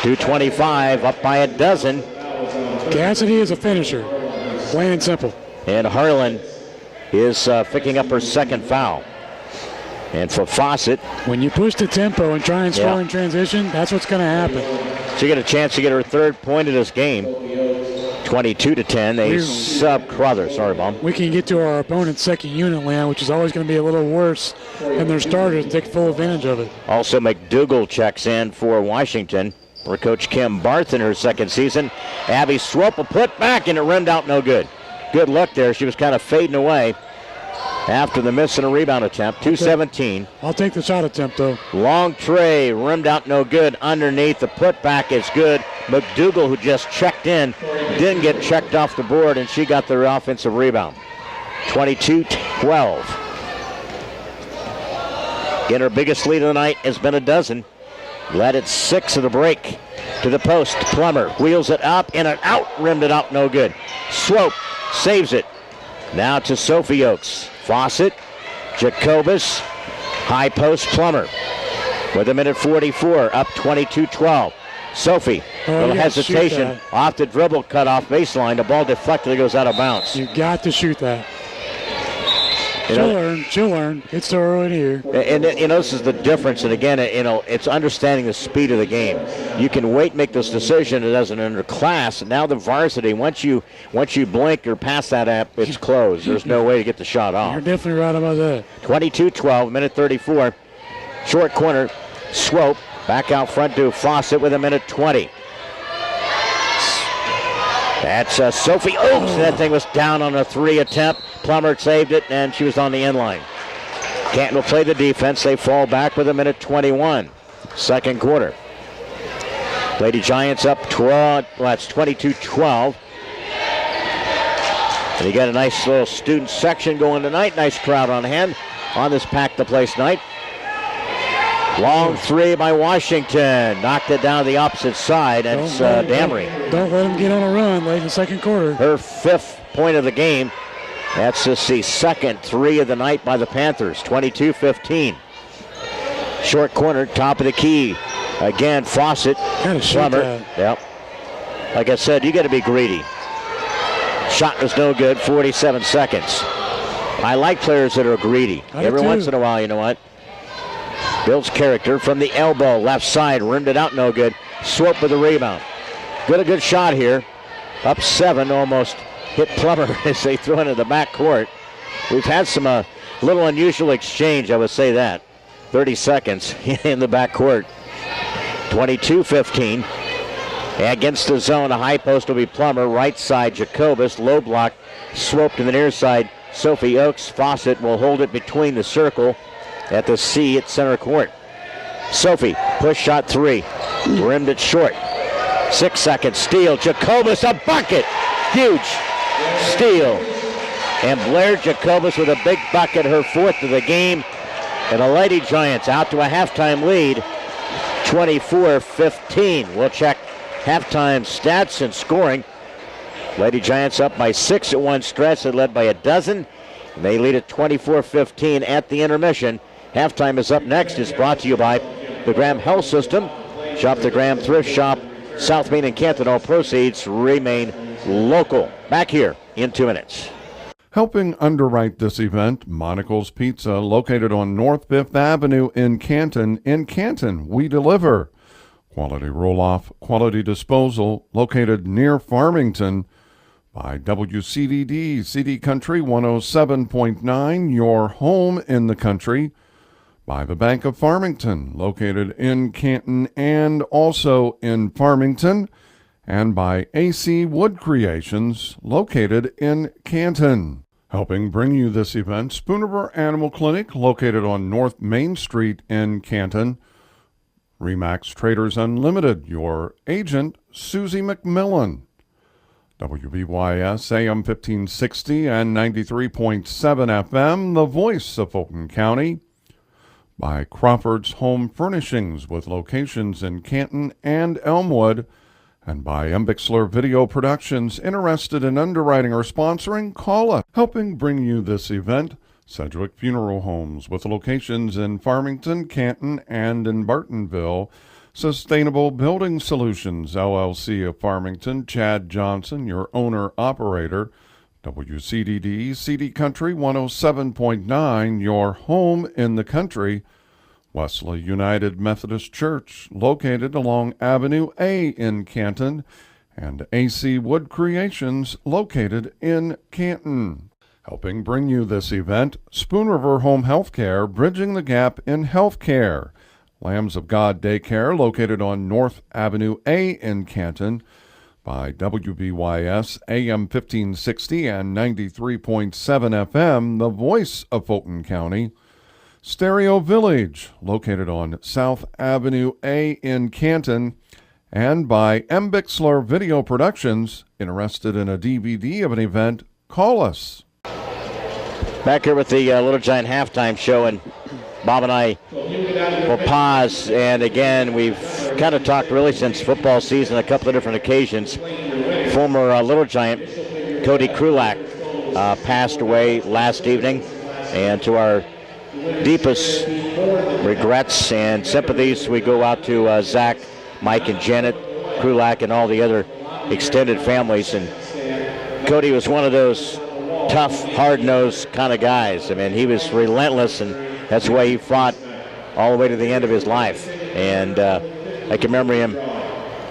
2:25, up by a dozen. Cassidy is a finisher. Plain and simple. And Harlan is picking up her second foul. And for Fawcett, when you push the tempo and try and score in transition, that's what's going to happen. She get a chance to get her third point of this game. 22-10. They sub Crothers. Sorry, Bob. We can get to our opponent's second unit land, which is always going to be a little worse than their starters, and take full advantage of it. Also, McDougal checks in for Washington. For Coach Kim Barth in her second season. Abby Swope, a put back, and it rimmed out no good. Good look there. She was kind of fading away after the miss and a rebound attempt. 2:17. I'll take the shot attempt, though. Long tray, rimmed out no good. Underneath, the putback is good. McDougal, who just checked in, didn't get checked off the board, and she got the offensive rebound. 22-12. Again, her biggest lead of the night has been a dozen. Led at 6 of the break. To the post, Plummer wheels it up and an out, rimmed it out, no good. Swope saves it. Now to Sophie Oakes. Fawcett, Jacobus, high post, Plummer. With 1:44, up 22-12. Sophie, little hesitation, off the dribble, cut off baseline. The ball deflected, it goes out of bounds. You got to shoot that. She'll learn. It's so early in the year. And this is the difference. And again, it's understanding the speed of the game. You can wait, make this decision as an underclass. Now the varsity, once you blink or pass that app, it's closed. There's no way to get the shot off. You're definitely right about that. 22-12, 1:34. Short corner, Swope back out front to Fawcett with 1:20. That's Sophie Oakes. That thing was down on a 3 attempt. Plummer saved it, and she was on the end line. Canton will play the defense. They fall back with 1:21. Second quarter. Lady Giants up 12. Well, that's 22-12. And you got a nice little student section going tonight. Nice crowd on hand on this pack-the-place night. Long 3 by Washington. Knocked it down the opposite side. And it's Damery. Don't let them get on a run late in the second quarter. Her 5th point of the game. That's just the second three of the night by the Panthers, 22-15. Short corner, top of the key. Again, Fawcett, Plummer. Yep. Like I said, you got to be greedy. Shot was no good, 47 seconds. I like players that are greedy. Every once in a while, you know what? Builds character from the elbow, left side, rimmed it out, no good. Swope with the rebound. A good shot here. Up 7, almost hit Plummer as they throw into the back court. We've had some little unusual exchange, I would say that. 30 seconds in the back court. 22-15. Against the zone, a high post will be Plummer. Right side, Jacobus. Low block, swope to the near side. Sophie Oakes. Fawcett will hold it between the circle at the C at center court. Sophie, push shot 3. Rimmed it short. 6 seconds, steal. Jacobus, a bucket. Huge steal. And Blair Jacobus with a big bucket, her 4th of the game. And the Lady Giants out to a halftime lead, 24-15. We'll check halftime stats and scoring. Lady Giants up by 6 at one stretch. They led by a dozen. They lead at 24-15 at the intermission. Halftime is up next. It's brought to you by the Graham Health System. Shop the Graham Thrift Shop, South Main and Canton. All proceeds remain local. Back here in 2 minutes. Helping underwrite this event, Monocle's Pizza, located on North 5th Avenue in Canton. In Canton, we deliver. Quality roll-off, quality disposal, located near Farmington. By WCDD, CD Country 107.9, your home in the country. By the Bank of Farmington, located in Canton and also in Farmington. And by AC Wood Creations, located in Canton. Helping bring you this event, Spoon Animal Clinic, located on North Main Street in Canton. Remax Traders Unlimited, your agent, Susie McMillan. WBYS AM 1560 and 93.7 FM, the voice of Fulton County. By Crawford's Home Furnishings, with locations in Canton and Elmwood. And by Embixler Video Productions. Interested in underwriting or sponsoring? Call us. Helping bring you this event, Sedgwick Funeral Homes, with locations in Farmington, Canton, and in Bartonville. Sustainable Building Solutions, LLC of Farmington. Chad Johnson, your owner-operator. WCDD, CD Country 107.9, your home in the country. Wesley United Methodist Church, located along Avenue A in Canton, and AC Wood Creations, located in Canton. Helping bring you this event, Spoon River Home Healthcare, bridging the gap in healthcare. Lambs of God Daycare, located on North Avenue A in Canton. By WBYS AM 1560 and 93.7 FM, the voice of Fulton County. Stereo Village, located on South Avenue A in Canton, and by Embixler Video Productions. Interested in a DVD of an event? Call us. Back here with the Little Giant halftime show, and Bob and I will pause. And again, we've kind of talked really since football season, a couple of different occasions. Former Little Giant Cody Krulak passed away last evening, and to our deepest regrets and sympathies, we go out to Zach, Mike, and Janet Krulak, and all the other extended families. And Cody was one of those tough, hard-nosed kind of guys. I mean, he was relentless, and that's the way he fought all the way to the end of his life. And I can remember him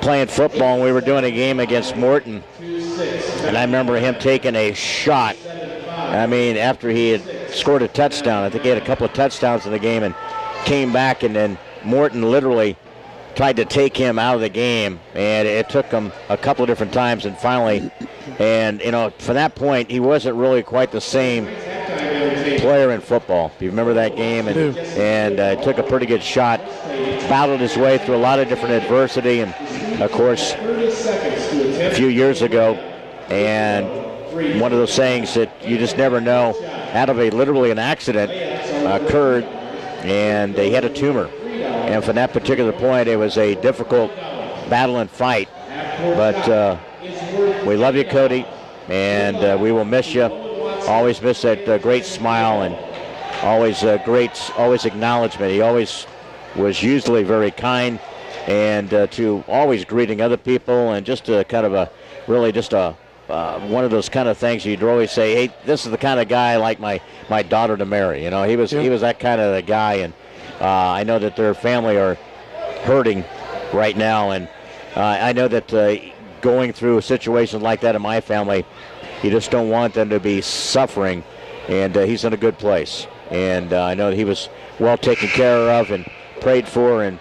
playing football, and we were doing a game against Morton, and I remember him taking a shot. I mean, after he had scored a touchdown, I think he had a couple of touchdowns in the game, and came back, and then Morton literally tried to take him out of the game, and it took him a couple of different times, and finally, and you know, from that point, he wasn't really quite the same player in football. If you remember that game, and took a pretty good shot, battled his way through a lot of different adversity, and of course, a few years ago, and one of those sayings that you just never know, out of literally an accident occurred, and he had a tumor. And from that particular point, it was a difficult battle and fight. But we love you, Cody, and we will miss you. always miss that great smile and always acknowledgement. He always was usually very kind and to always greeting other people, and just a kind of a really just a one of those kind of things you'd always say, hey, this is the kind of guy I like my daughter to marry. You know, he was that kind of a guy, and I know that their family are hurting right now, and I know that going through a situation like that in my family, you just don't want them to be suffering, and he's in a good place. And I know that he was well taken care of and prayed for, and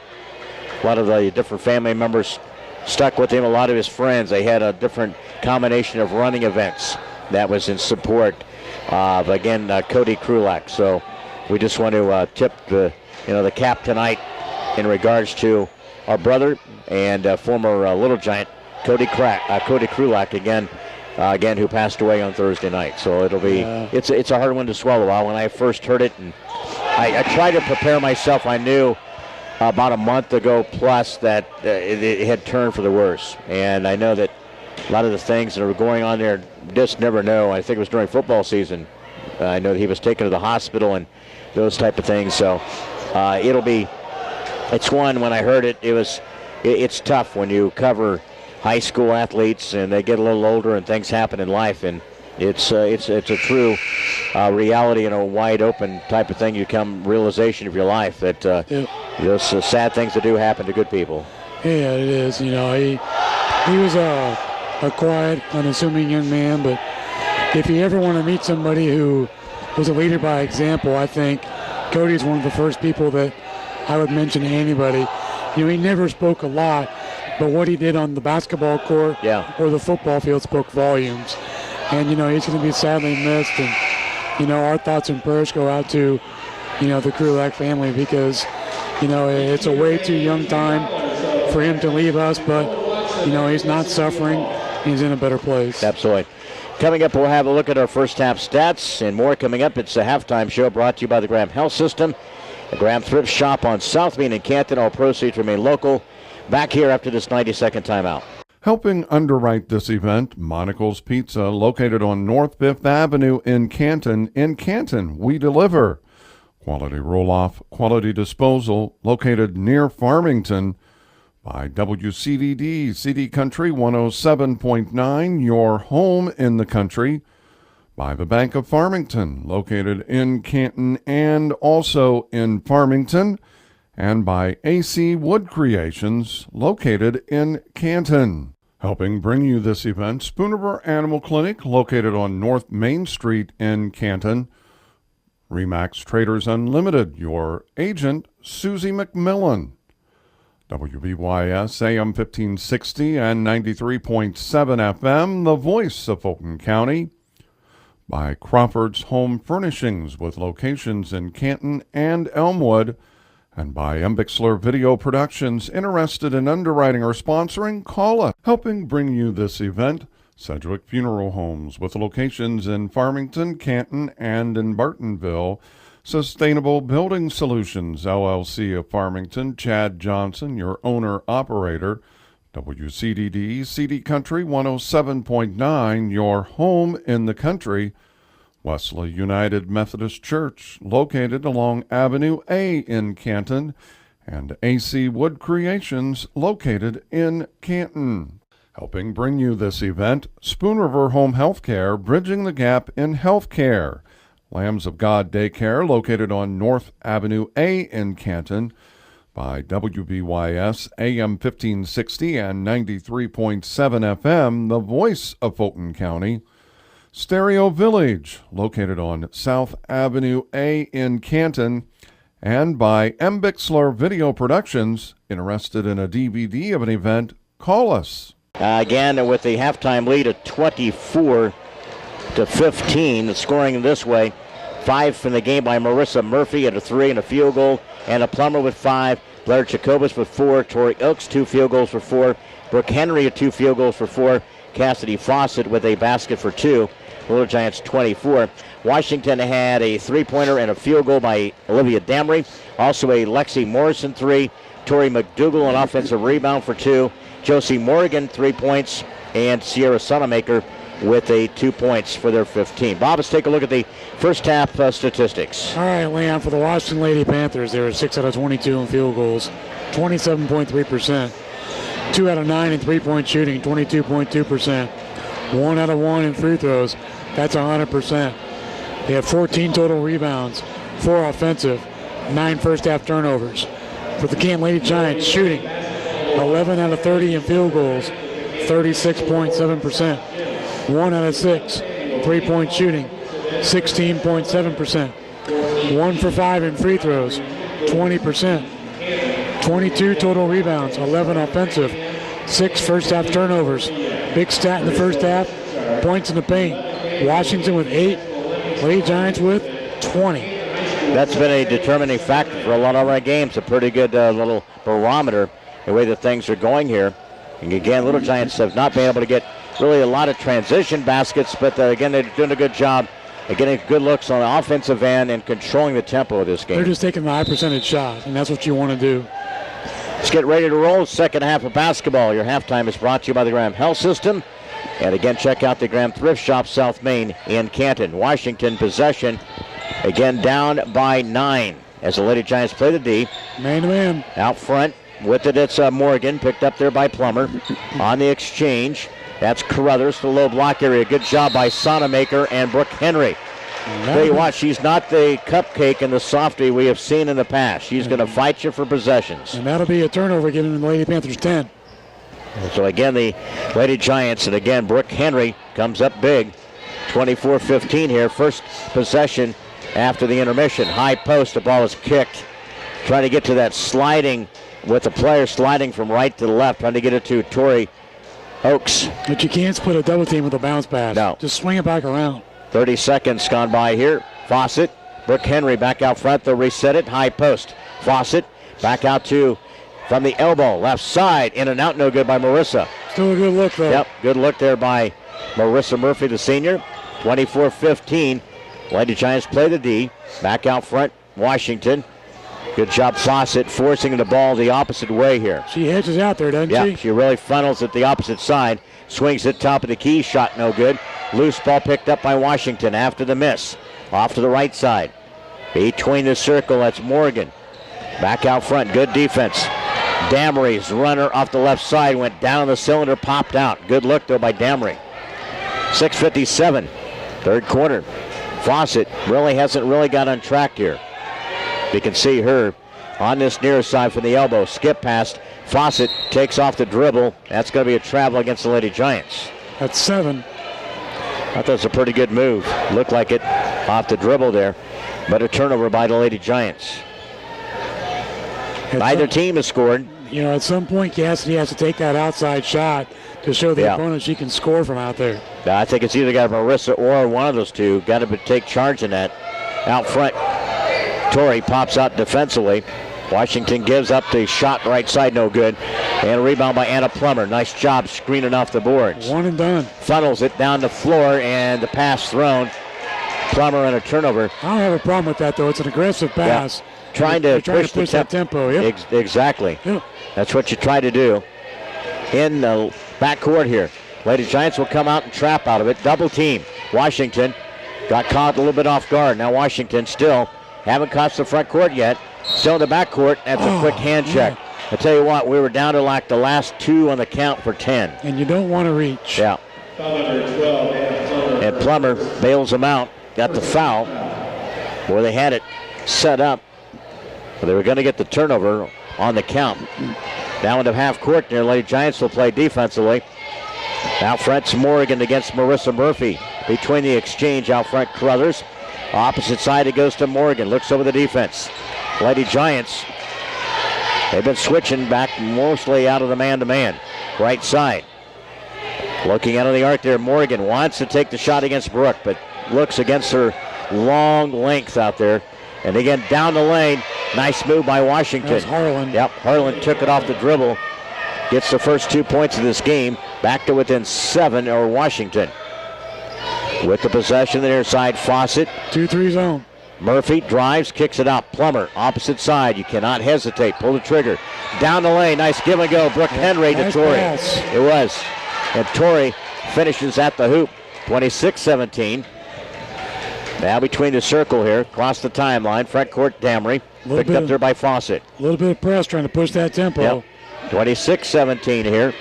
a lot of the different family members stuck with him. A lot of his friends, they had a different combination of running events that was in support of, again, Cody Krulak. So we just want to tip the cap tonight in regards to our brother and former Little Giant Cody Krulak again, who passed away on Thursday night. So it'll be it's a hard one to swallow. When I first heard it, and I tried to prepare myself, I knew about a month ago plus that it had turned for the worse, and I know that a lot of the things that are going on there, just never know. I think it was during football season. I know that he was taken to the hospital and those type of things. So it's one, when I heard it, it's tough when you cover high school athletes and they get a little older and things happen in life, and it's a true reality and a wide open type of thing. You come realization of your life that those sad things that do happen to good people. Yeah, it is. You know, he was a quiet, unassuming young man, but if you ever want to meet somebody who was a leader by example, I think Cody's one of the first people that I would mention to anybody. You know, he never spoke a lot, but what he did on the basketball court or the football field spoke volumes. And, you know, he's going to be sadly missed. And, you know, our thoughts and prayers go out to, you know, the Krulak family, because, you know, it's a way too young time for him to leave us. But, you know, he's not suffering. He's in a better place. Absolutely. Coming up, we'll have a look at our first half stats and more coming up. It's a halftime show brought to you by the Graham Health System, the Graham Thrift Shop on South Main in Canton. All proceeds remain local. Back here after this 90-second timeout. Helping underwrite this event, Monocle's Pizza, located on North 5th Avenue in Canton. In Canton, we deliver. Quality roll-off, quality disposal, located near Farmington. By WCDD, CD Country 107.9, your home in the country. By the Bank of Farmington, located in Canton and also in Farmington. And by AC Wood Creations, located in Canton. Helping bring you this event, Spoonerville Animal Clinic, located on North Main Street in Canton. Remax Traders Unlimited, your agent, Susie McMillan. WBYS AM 1560 and 93.7 FM, the voice of Fulton County. By Crawford's Home Furnishings, with locations in Canton and Elmwood. And by Embixler Video Productions. Interested in underwriting or sponsoring? Call us. Helping bring you this event, Sedgwick Funeral Homes, with locations in Farmington, Canton, and in Bartonville. Sustainable Building Solutions, LLC of Farmington. Chad Johnson, your owner-operator. WCDD, CD Country 107.9, your home in the country. Wesley United Methodist Church, located along Avenue A in Canton, and AC Wood Creations, located in Canton. Helping bring you this event, Spoonerville Home Healthcare, bridging the gap in healthcare. Lambs of God Daycare, located on North Avenue A in Canton. By WBYS AM 1560 and 93.7 FM, the voice of Fulton County. Stereo Village, located on South Avenue A in Canton, and by Embixler Video Productions. Interested in a DVD of an event? Call us. Again, with the halftime lead at 24-15, the scoring this way. 5 from the game by Marissa Murphy at a 3 and a field goal, and a Plummer with 5. Blair Jacobus with 4. Tori Oaks, 2 field goals for 4. Brooke Henry at 2 field goals for 4. Cassidy Fawcett with a basket for 2. Little Giants 24. Washington had a 3-pointer and a field goal by Olivia Damry. Also a Lexi Morrison 3. Tori McDougal an offensive rebound for 2. Josie Morgan 3 points. And Sierra Sonamaker with 2 points for their 15. Bob, let's take a look at the first half statistics. All right, Leon, for the Washiington Lady Panthers, they were 6 out of 22 in field goals, 27.3%. 2 out of 9 in three-point shooting, 22.2%. 1 out of 1 in free throws, that's 100%. They had 14 total rebounds, 4 offensive, 9 first-half turnovers. For the Canton Lady Giants, shooting 11 out of 30 in field goals, 36.7%. 1 out of 6 three-point shooting, 16.7%. 1 for 5 in free throws, 20%. 22 total rebounds, 11 offensive, 6 first-half turnovers. Big stat in the first half, points in the paint. Washington with 8, Lady Giants with 20. That's been a determining factor for a lot of our games. A pretty good little barometer, the way that things are going here. And again, Little Giants have not been able to get really a lot of transition baskets, but again, they're doing a good job at getting good looks on the offensive end and controlling the tempo of this game. They're just taking the high percentage shot, and that's what you want to do. Let's get ready to roll. Second half of basketball. Your halftime is brought to you by the Graham Health System. And again, check out the Graham Thrift Shop, South Main in Canton. Washington possession, again down by 9 as the Lady Giants play the D. Man-to-man. Out front with it, it's Morgan, picked up there by Plummer. On the exchange, that's Carruthers, the low block area. Good job by Sonamaker and Brooke Henry. Tell you what, she's not the cupcake and the softie we have seen in the past. She's going to fight you for possessions. And that'll be a turnover giving the Lady Panthers 10. So again, the Lady Giants, and again, Brooke Henry comes up big. 24-15 here. First possession after the intermission. High post, the ball is kicked. Trying to get to that sliding, with the player sliding from right to the left, trying to get it to Tori Oakes. But you can't split a double team with a bounce pass. No. Just swing it back around. 30 seconds gone by here. Fawcett, Brooke Henry back out front. They'll reset it. High post. Fawcett back out to from the elbow. Left side. In and out. No good by Marissa. Still a good look, though. Yep. Good look there by Marissa Murphy, the senior. 24-15. Lady Giants play the D. Back out front. Washington. Good job, Fawcett, forcing the ball the opposite way here. She hedges out there, doesn't she? Yeah, she really funnels it the opposite side. Swings it top of the key. Shot no good. Loose ball picked up by Washington after the miss. Off to the right side. Between the circle, that's Morgan. Back out front. Good defense. Damery's runner off the left side. Went down the cylinder, popped out. Good look, though, by Damery. 6:57. Third quarter. Fawcett really hasn't got on track here. You can see her on this near side from the elbow. Skip past. Fawcett takes off the dribble. That's going to be a travel against the Lady Giants. That's 7. I thought it was a pretty good move. Looked like it off the dribble there. But a turnover by the Lady Giants. Neither team has scored. You know, at some point, Cassidy has to take that outside shot to show the opponent she can score from out there. I think it's either got Marissa or one of those two. Got to take charge in that. Out front, Torrey pops out defensively. Washington gives up the shot right side, no good. And a rebound by Anna Plummer. Nice job screening off the boards. One and done. Funnels it down the floor, and the pass thrown. Plummer and a turnover. I don't have a problem with that, though. It's an aggressive pass. Yeah. Trying to push that tempo. Yep. Exactly. Yep. That's what you try to do. In the backcourt here. Lady Giants will come out and trap out of it. Double team. Washington got caught a little bit off guard. Now Washington still haven't caught the front court yet. Still in the backcourt. That's a quick hand check. I tell you what, we were down to like the last 2 on the count for 10. And you don't want to reach. Yeah. And Plummer bails them out. Got the foul. Boy, they had it set up. But they were going to get the turnover on the count. Now into half court there. Lady Giants will play defensively. Out front's Morgan against Marissa Murphy. Between the exchange, out front Carruthers. Opposite side, it goes to Morgan. Looks over the defense. Lady Giants, they've been switching back mostly out of the man-to-man. Right side. Looking out of the arc there, Morgan wants to take the shot against Brooke, but looks against her long length out there. And again, down the lane. Nice move by Washington. That's Harlan. Yep, Harlan took it off the dribble. Gets the first 2 points of this game. Back to within 7 or Washington. With the possession, the near side, Fawcett. 2-3 zone. Murphy drives, kicks it out. Plummer, opposite side. You cannot hesitate. Pull the trigger. Down the lane. Nice give and go. Brooke Henry to Nice Torrey. pass. It was. And Torrey finishes at the hoop. 26-17. Now between the circle here, across the timeline, front court Damery. Picked up there by Fawcett. A little bit of press trying to push that tempo. Yep. 26-17 here.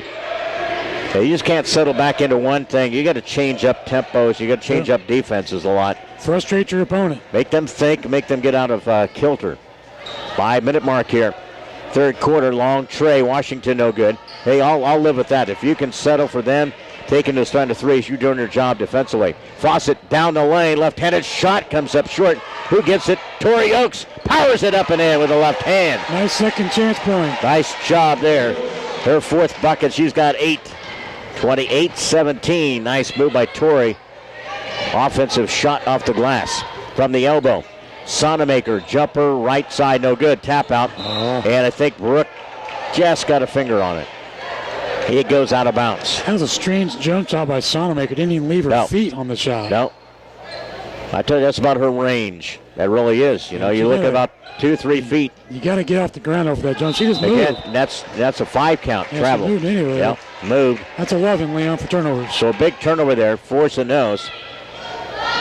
Yeah, you just can't settle back into one thing. You got to change up tempos. You got to change up defenses a lot. Frustrate your opponent. Make them think. Make them get out of kilter. 5-minute mark here. Third quarter, long tray. Washington no good. Hey, I'll live with that. If you can settle for them taking those kind of threes, you're doing your job defensively. Fawcett down the lane. Left-handed shot comes up short. Who gets it? Tori Oakes powers it up and in with a left hand. Nice second chance point. Nice job there. Her fourth bucket. She's got 8. 28-17. Nice move by Tori. Offensive shot off the glass from the elbow. Sonamaker, jumper, right side, no good. Tap out. And I think Brooke just got a finger on it. It goes out of bounds. That was a strange jump shot by Sonamaker. Didn't even leave her feet on the shot. No. I tell you, that's about her range. That really is. You know, you look at about 2-3 feet. You got to get off the ground over that jump. She just moved. Again, that's a 5 count travel. She moved anyway. Yeah, moved. That's 11, Leon, for turnovers. So a big turnover there, forcing those.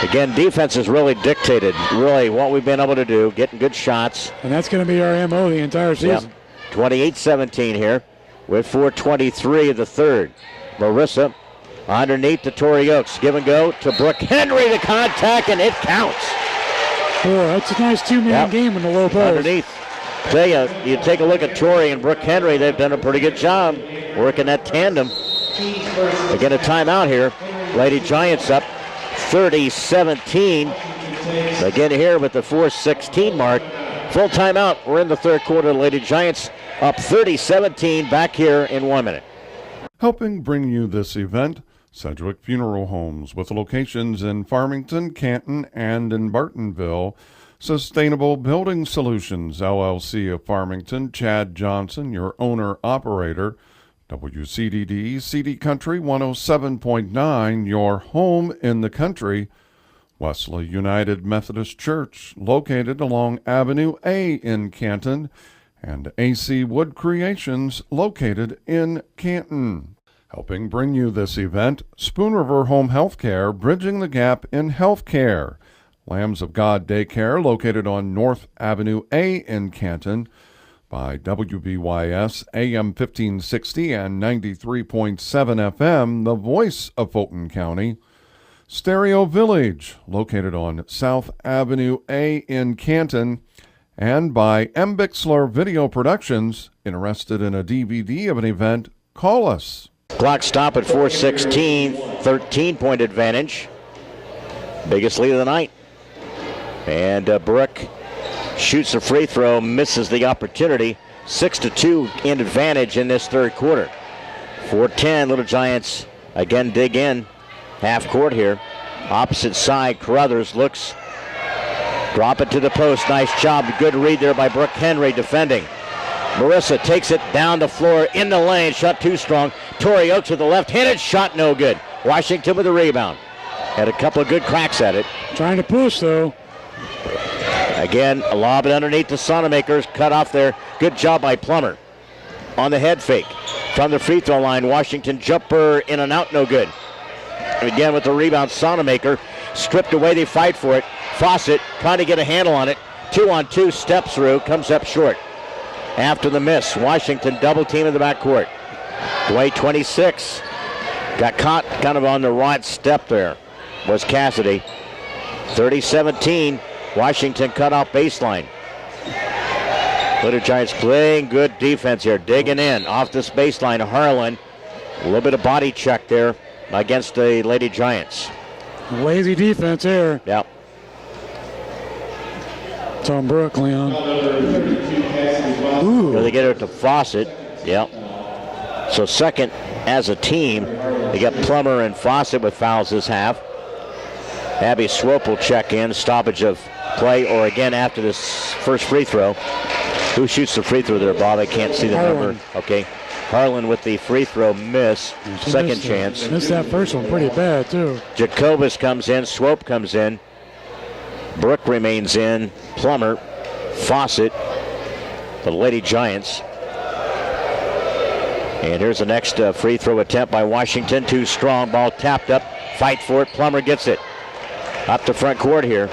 Again, defense has really dictated really what we've been able to do, getting good shots. And that's going to be our MO the entire season. Yep. 28-17 here with 4:23 of the third. Marissa underneath to Tori Oakes. Give and go to Brooke Henry. The contact, and it counts. Boy, that's a nice two-man game in the low post. Underneath. Tell you take a look at Tori and Brooke Henry. They've done a pretty good job working that tandem. Again, a timeout here. Lady Giants up 30-17. Again here with the 4:16 mark. Full timeout. We're in the third quarter. Lady Giants up 30-17. Back here in 1 minute. Helping bring you this event, Sedgwick Funeral Homes, with locations in Farmington, Canton, and in Bartonville. Sustainable Building Solutions, LLC of Farmington, Chad Johnson, your owner-operator. WCDD, CD Country 107.9, your home in the country. Wesley United Methodist Church, located along Avenue A in Canton, and AC Wood Creations, located in Canton. Helping bring you this event, Spoon River Home Healthcare, bridging the gap in healthcare. Lambs of God Daycare, located on North Avenue A in Canton, by WBYS AM 1560 and 93.7 FM, the voice of Fulton County. Stereo Village, located on South Avenue A in Canton, and by M. Bixler Video Productions. Interested in a DVD of an event? Call us. Clock stop at 4:16, 13-point advantage. Biggest lead of the night. And Brooke shoots a free throw, misses the opportunity. 6-2 in advantage in this third quarter. 4:10, Little Giants again dig in. Half court here. Opposite side, Carruthers looks. Drop it to the post. Nice job. Good read there by Brooke Henry defending. Marissa takes it down the floor in the lane. Shot too strong. Tori Oakes with the left-handed shot, no good. Washington with the rebound. Had a couple of good cracks at it. Trying to push, though. Again, a lob it underneath the Sonamakers. Cut off there. Good job by Plummer. On the head fake. From the free throw line, Washington jumper in and out, no good. Again with the rebound, Sonamaker. Stripped away, they fight for it. Fawcett trying to get a handle on it. 2-on-2, steps through, comes up short. After the miss, Washington double team in the backcourt. Dwayne 26. Got caught kind of on the right step there, was Cassidy. 30-17, Washington cut off baseline. Little Giants playing good defense here, digging in off this baseline. Harlan, a little bit of body check there against the Lady Giants. Lazy defense here. Yep. It's on Brooke, Leon. Ooh. They get it to Fawcett. Yep. So second as a team. They got Plummer and Fawcett with fouls this half. Abby Swope will check in. Stoppage of play, or again after this first free throw. Who shoots the free throw there, Bob? I can't see the number. Okay. Harlan with the free throw miss. Second chance. Missed that first one pretty bad, too. Jacobus comes in. Swope comes in. Brooke remains in. Plummer. Fawcett. The Lady Giants. And here's the next free throw attempt by Washington. Too strong. Ball tapped up. fight for it. Plummer gets it. Up to front court here.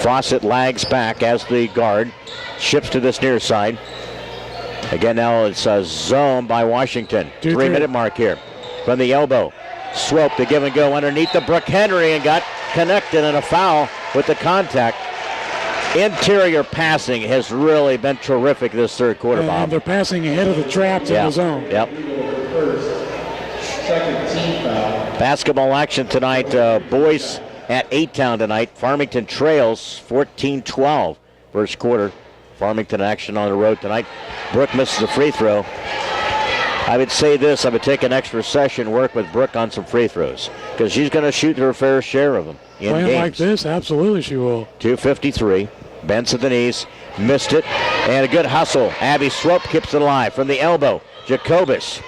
Fawcett lags back as the guard. Ships to this near side. Again, now it's a zone by Washington. 3-minute mark here. From the elbow. Swope, the give and go underneath the Brooke Henry and got connected and a foul with the contact. Interior passing has really been terrific this third quarter, Bob. And they're passing ahead of the traps in the zone. Yep. Second team foul. Basketball action tonight. Boys at 8-town tonight. Farmington trails 14-12. First quarter. Farmington action on the road tonight. Brooke misses the free throw. I would say this. I would take an extra session, work with Brooke on some free throws, because she's going to shoot her fair share of them in Playing games. like this, absolutely she will. 2:53. Bends at the knees. Missed it. And a good hustle. Abby Swope keeps it alive from the elbow. Jacobus.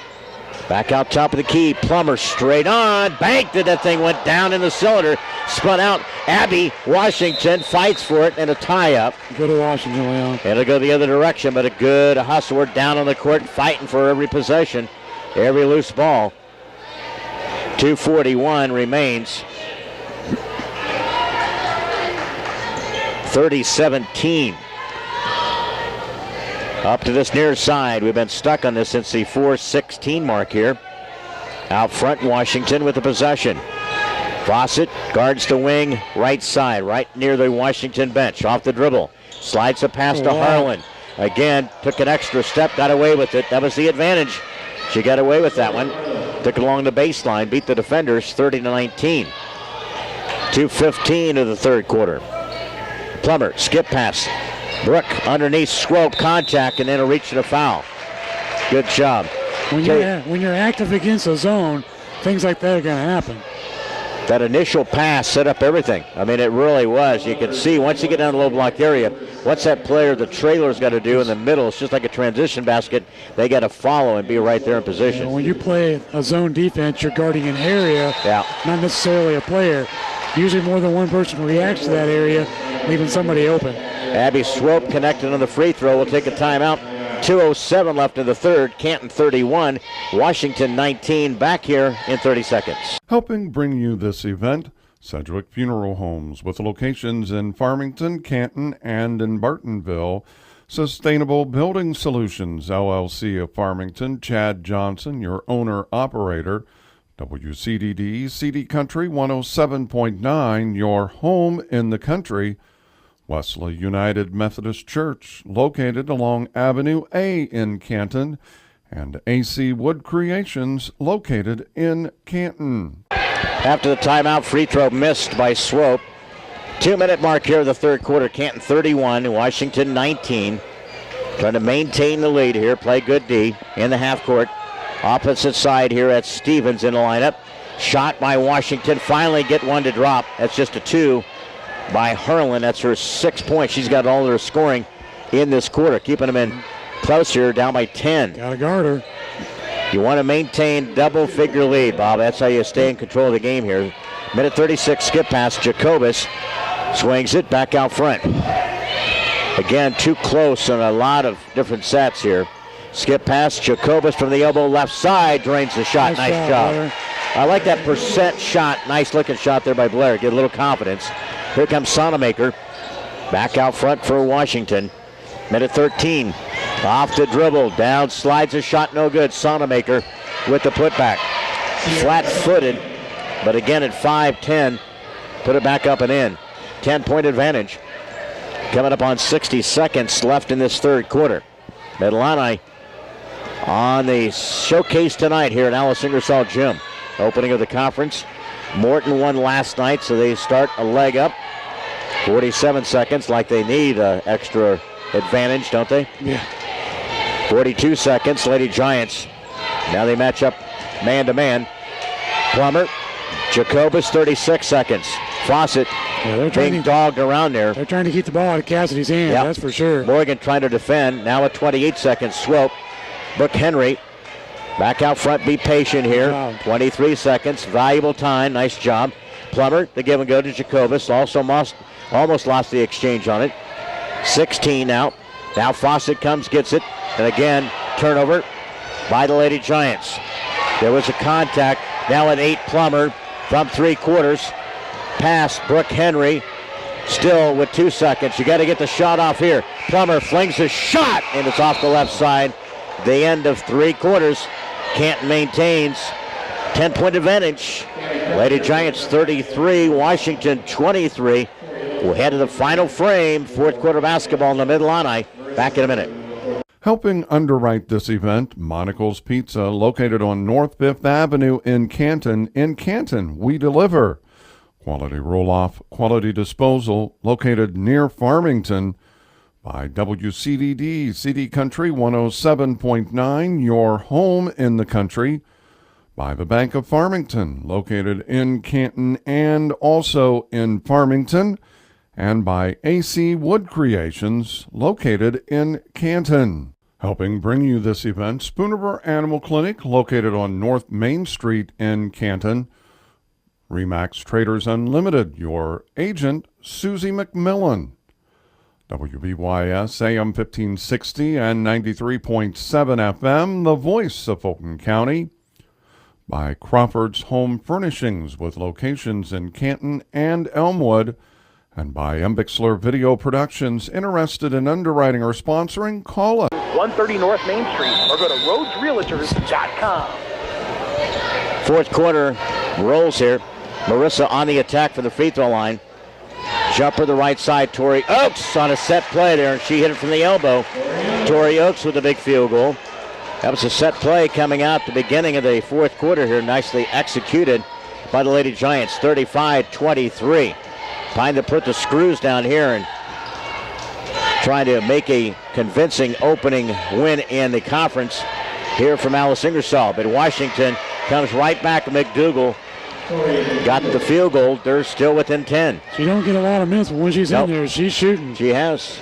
Back out top of the key. Plummer straight on. Banked it. That thing went down in the cylinder. Spun out. Abby Washington fights for it and a tie-up. Go to Washington, Leon. And it'll go the other direction, but a good hustle. We're down on the court fighting for every possession, every loose ball. 2:41 remains. 30-17. Up to this near side. We've been stuck on this since the 4:16 mark here. Out front, Washington with the possession. Fawcett guards the wing, right side, right near the Washington bench. Off the dribble. Slides a pass to Harlan. Again, took an extra step, got away with it. That was the advantage. She got away with that one. Took it along the baseline, beat the defenders 30-19. 2:15 of the third quarter. Plummer, skip pass. Brooke underneath, Swope, contact, and then a reach and a foul. Good job. When you're active against a zone, things like that are going to happen. That initial pass set up everything. I mean, it really was. You can see once you get down the low block area, what's that player, the trailer's got to do in the middle? It's just like a transition basket. They got to follow and be right there in position. When you play a zone defense, you're guarding an area, not necessarily a player. Usually more than one person reacts to that area, leaving somebody open. Abby Swope connected on the free throw. Will take a timeout. 2:07 left in the third. Canton 31, Washington 19. Back here in 30 seconds. Helping bring you this event, Sedgwick Funeral Homes, with locations in Farmington, Canton, and in Bartonville. Sustainable Building Solutions, LLC of Farmington, Chad Johnson, your owner-operator. WCDD, CD Country 107.9, your home in the country. Wesley United Methodist Church, located along Avenue A in Canton, and AC Wood Creations, located in Canton. After the timeout, free throw missed by Swope. 2-minute mark here of the third quarter. Canton 31, Washington 19. Trying to maintain the lead here. Play good D in the half court. Opposite side here at Stevens in the lineup. Shot by Washington. Finally get one to drop. That's just a 2 by Harlan. That's her 6 points. She's got all her scoring in this quarter, keeping them in close here, down by 10. Got to guard her. You want to maintain double-figure lead, Bob. That's how you stay in control of the game here. Minute 36, skip pass. Jacobus swings it back out front. Again, too close on a lot of different sets here. Skip pass. Jacobus from the elbow left side drains the shot. Nice job. Blair. I like that percent shot. Nice-looking shot there by Blair. Get a little confidence. Here comes Sonamaker. Back out front for Washington. Minute 13. Off the dribble. Down, slides a shot. No good. Sonamaker with the putback. Flat-footed. But again at 5'10". Put it back up and in. 10-point advantage. Coming up on 60 seconds left in this third quarter. Mid-Illini on the showcase tonight here at Alice Ingersoll Gym. Opening of the conference. Morton won last night, so they start a leg up. 47 seconds, like they need an extra advantage, don't they? Yeah. 42 seconds, Lady Giants. Now they match up man-to-man. Plummer, Jacobus, 36 seconds. Fawcett being dogged around there. They're trying to keep the ball out of Cassidy's hand, that's for sure. Morgan trying to defend. Now at 28 seconds, Swope. Brooke Henry. Back out front, be patient here. 23 seconds, valuable time, nice job. Plummer, the give and go to Jacobus, almost lost the exchange on it. 16 now. Now Fawcett comes, gets it, and again, turnover by the Lady Giants. There was a contact, now at 8, Plummer. from 3/4. Pass, Brooke Henry. Still with 2 seconds. You got to get the shot off here. Plummer flings a shot, and it's off the left side. The end of 3/4. Canton maintains 10-point advantage. Lady Giants 33, Washington 23. We'll head to the final frame. 4th quarter basketball in the Mid-Illini. Back in a minute. Helping underwrite this event, Monocle's Pizza, located on North 5th Avenue in Canton. In Canton, we deliver. Quality roll-off, quality disposal, located near Farmington. By WCDD, CD Country 107.9, your home in the country. By the Bank of Farmington, located in Canton and also in Farmington. And by AC Wood Creations, located in Canton. Helping bring you this event, Spoonerville Animal Clinic, located on North Main Street in Canton. Remax Traders Unlimited, your agent, Susie McMillan. WBYS AM 1560 and 93.7 FM, the voice of Fulton County. By Crawford's Home Furnishings, with locations in Canton and Elmwood. And by Embixler Video Productions. Interested in underwriting or sponsoring? Call us. 130 North Main Street or go to Rhodes.com. 4th quarter rolls here. Marissa on the attack for the free throw line. Jumper the right side. Tori Oakes on a set play there, and she hit it from the elbow. Tori Oakes with a big field goal. That was a set play coming out the beginning of the 4th quarter here. Nicely executed by the Lady Giants. 35-23. Trying to put the screws down here and trying to make a convincing opening win in the conference here from Alice Ingersoll. But Washington comes right back. McDougal got the field goal. They're still within 10. She don't get a lot of minutes, but when she's in there, she's shooting. She has.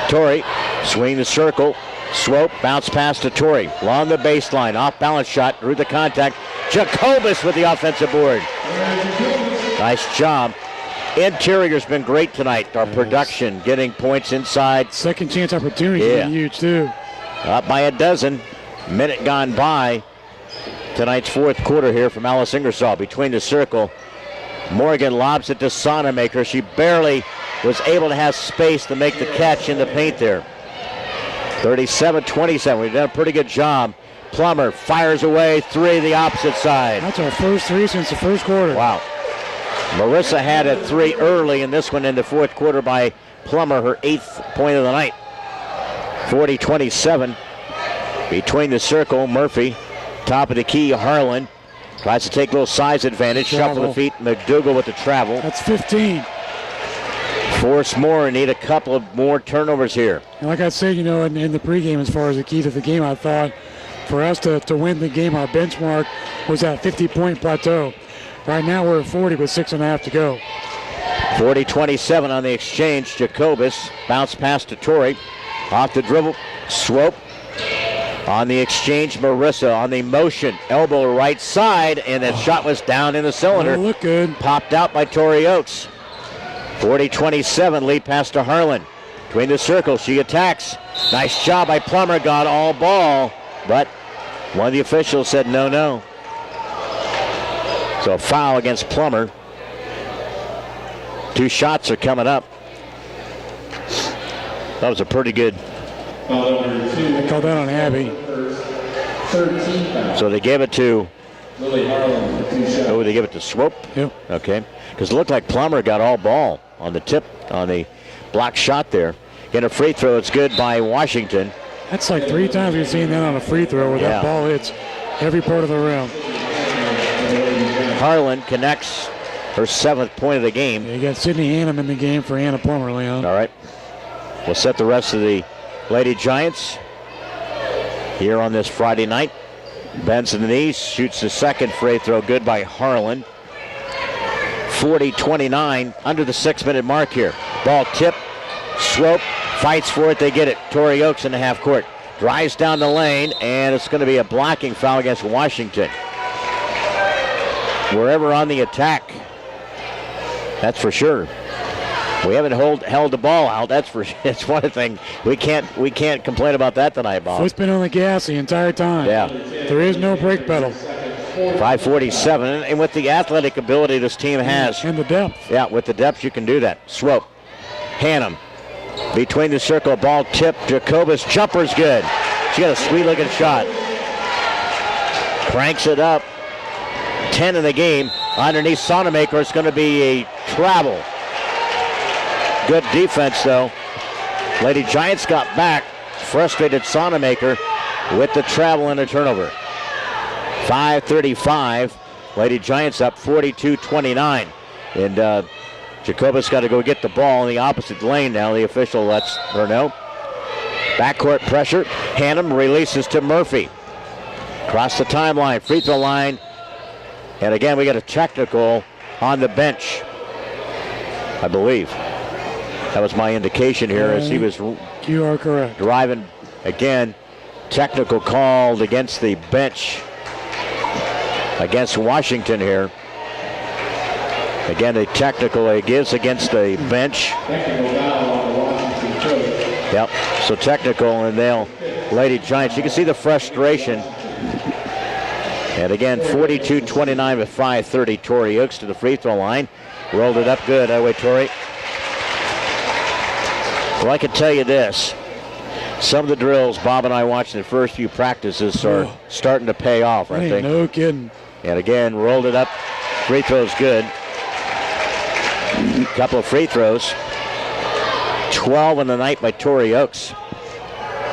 Tori, swing the circle. Swope, bounce pass to Tori. Along the baseline, off balance shot, through the contact. Jacobus with the offensive board. Nice job. Interior's been great tonight. Our production, getting points inside. Second chance opportunity is huge, too. Up by a dozen. Minute gone by. Tonight's 4th quarter here from Alice Ingersoll. Between the circle, Morgan lobs it to Sonamaker. She barely was able to have space to make the catch in the paint there. 37-27. We've done a pretty good job. Plummer fires away, 3 the opposite side. That's our first 3 since the 1st quarter. Wow. Marissa had a 3 early, and this one in the 4th quarter by Plummer, her 8th point of the night. 40-27. Between the circle, Murphy. Top of the key, Harlan. Tries to take a little size advantage. Shuffle the feet. McDougal with the travel. That's 15. Force more and need a couple of more turnovers here. And like I said, in the pregame, as far as the key to the game, I thought for us to win the game, our benchmark was that 50-point plateau. Right now we're at 40 with 6.5 to go. 40-27 on the exchange. Jacobus bounce pass to Tori. Off the dribble. Swope. On the exchange, Marissa on the motion. Elbow right side, and that shot was down in the cylinder. Look good. Popped out by Tori Oakes. 40-27, lead pass to Harlan. Between the circles, she attacks. Nice job by Plummer, got all ball, but one of the officials said no. So a foul against Plummer. 2 shots are coming up. That was a pretty good. I called that on Abby. So they gave it to. Lily Harlan for 2 shots. Oh, they give it to Swope? Yep. Okay. Because it looked like Plummer got all ball on the tip, on the block shot there. Get a free throw. It's good by Washington. That's like 3 times we've seen that on a free throw where that ball hits every part of the rim. Harlan connects her 7th point of the game. Yeah, you got Sydney Annam in the game for Anna Plummer, Leon. All right. We'll set the rest of the Lady Giants here on this Friday night. Bends in the knees, shoots the 2nd free throw. Good by Harlan. 40-29, under the 6-minute mark here. Ball tip, Swope fights for it, they get it. Tori Oakes in the half court. Drives down the lane, and it's going to be a blocking foul against Washington. Wherever on the attack, that's for sure. We haven't held the ball out. That's one thing. We can't complain about that tonight, Bob. Foot's been on the gas the entire time. Yeah. There is no brake pedal. 5:47, and with the athletic ability this team has. And the depth. Yeah, with the depth you can do that. Swope. Hannum. Between the circle, ball tip. Jacobus, jumper's good. She got a sweet-looking shot. Cranks it up. 10 in the game. Underneath Sonamaker, it's going to be a travel. Good defense, though. Lady Giants got back. Frustrated Sonamaker with the travel and a turnover. 5:35. Lady Giants up 42-29. And Jacobus got to go get the ball in the opposite lane now. The official lets her know. Backcourt pressure. Hannum releases to Murphy. Across the timeline, free throw line. And again, we got a technical on the bench, I believe. That was my indication here as he was You are correct. driving. Again, technical called against the bench against Washington here. Again, a technical he gives against the bench. Yep, so technical, and they'll Lady Giants. You can see the frustration. And again, 42-29 with 5:30. Tori Oaks to the free throw line. Rolled it up good. That way, Tori. Well, I can tell you this. Some of the drills Bob and I watched in the first few practices are starting to pay off, aren't they? No kidding. And again, rolled it up. Free throw's good. Couple of free throws. 12 in the night by Tori Oaks.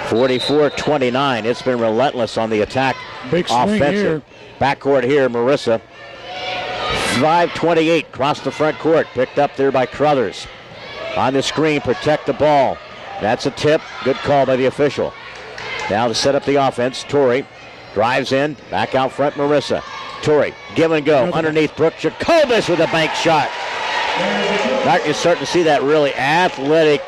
44-29. It's been relentless on the attack. Big swing offensive. here. Backcourt here, Marissa. 5:28 across the front court. Picked up there by Crothers. On the screen, protect the ball. That's a tip. Good call by the official. Now to set up the offense, Tori drives in. Back out front, Marissa. Tori, give and go. Underneath Brooke Jacobus with a bank shot. Now you're starting to see that really athletic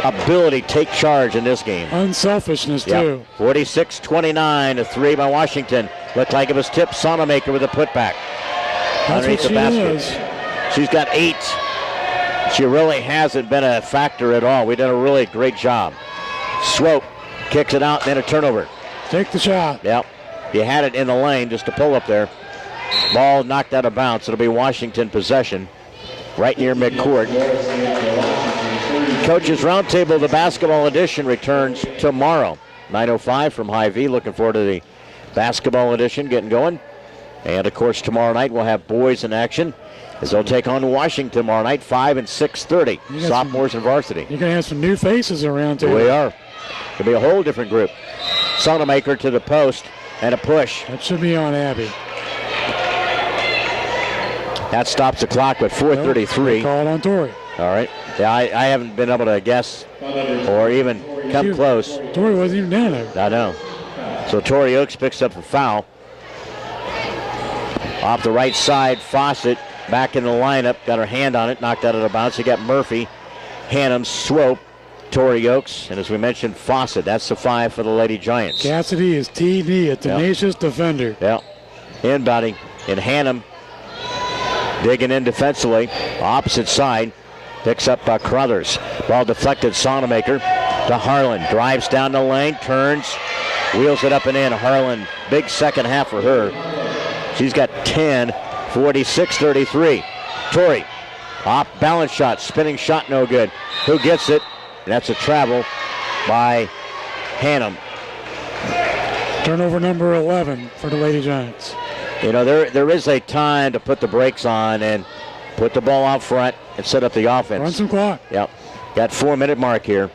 ability take charge in this game. Unselfishness, too. 46-29, a three by Washington. Looked like it was tipped. Sonamaker with a putback. That's what she is. She's got 8. She really hasn't been a factor at all. We did a really great job. Swope kicks it out, then a turnover. Take the shot. Yep. You had it in the lane, just a pull up there. Ball knocked out of bounds. It'll be Washington possession right near midcourt. Coaches Roundtable, the basketball edition, returns tomorrow. 9:05 from Hy-Vee. Looking forward to the basketball edition getting going. And, of course, tomorrow night we'll have boys in action as they'll take on Washington tomorrow night, 5 and 6:30. Sophomores and varsity. You're going to have some new faces around, too. We are. It'll be a whole different group. Sonamaker to the post and a push. That should be on Abby. That stops the clock with 4:33. Call on Tori. All right. Yeah, I haven't been able to guess or even come close. Tori wasn't even down there. I know. So Tori Oaks picks up a foul. Off the right side, Fawcett back in the lineup. Got her hand on it, knocked out of the bounce. You got Murphy, Hannum, Swope, Tori Oaks, and as we mentioned, Fawcett. That's the 5 for the Lady Giants. Cassidy is TD, a tenacious defender. Yeah. Inbounding. And Hannum digging in defensively. Opposite side. Picks up Crothers. Ball deflected. Sonamaker to Harlan. Drives down the lane. Turns. Wheels it up and in. Harlan, big second half for her. She's got 10. 46-33. Tori. Off balance shot. Spinning shot. No good. Who gets it? And that's a travel by Hannum. Turnover number 11 for the Lady Giants. You know, there is a time to put the brakes on and put the ball out front and set up the offense. Run some clock. Yep. Got 4-minute mark here.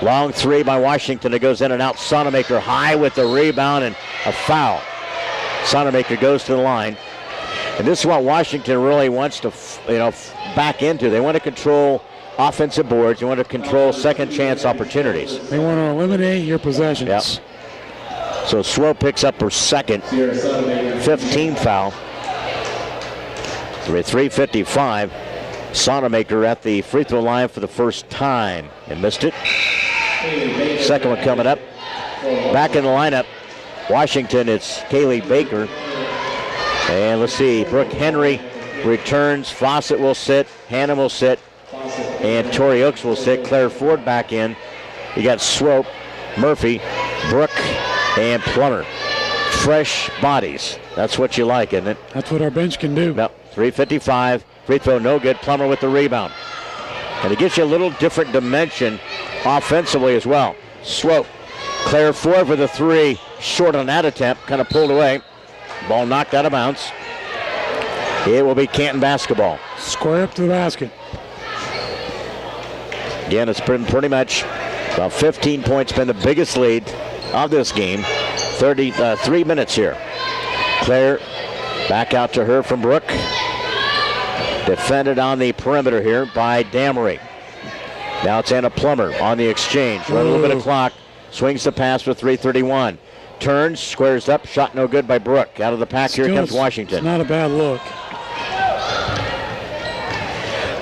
Long three by Washington. It goes in and out. Sonamaker high with the rebound and a foul. Sonamaker goes to the line. And this is what Washington really wants to, back into. They want to control offensive boards. They want to control second chance opportunities. They want to eliminate your possessions. Yep. So Swope picks up her second 15 foul. 3:55. Sonamaker at the free throw line for the first time and missed it. Second one coming up. Back in the lineup, Washington, it's Kaylee Baker. And let's see, Brooke Henry returns. Fawcett will sit. Hannah will sit. And Tori Oaks will sit. Claire Ford back in. You got Swope, Murphy, Brooke, and Plummer. fresh bodies. That's what you like, isn't it? That's what our bench can do. Yep, 3:55. Free throw no good. Plummer with the rebound. And it gives you a little different dimension offensively as well. Swope. Claire Ford for the three. Short on that attempt. Kind of pulled away. Ball knocked out of bounds. It will be Canton basketball. Square up to the basket. Again, it's been pretty much about 15 points, been the biggest lead of this game. 3 minutes here. Claire back out to her from Brooke. Defended on the perimeter here by Damery. Now it's Anna Plummer on the exchange. Run a little bit of clock. Swings the pass for 3:31. Turns, squares up, shot no good by Brooke. Out of the pack here comes Washington. It's not a bad look.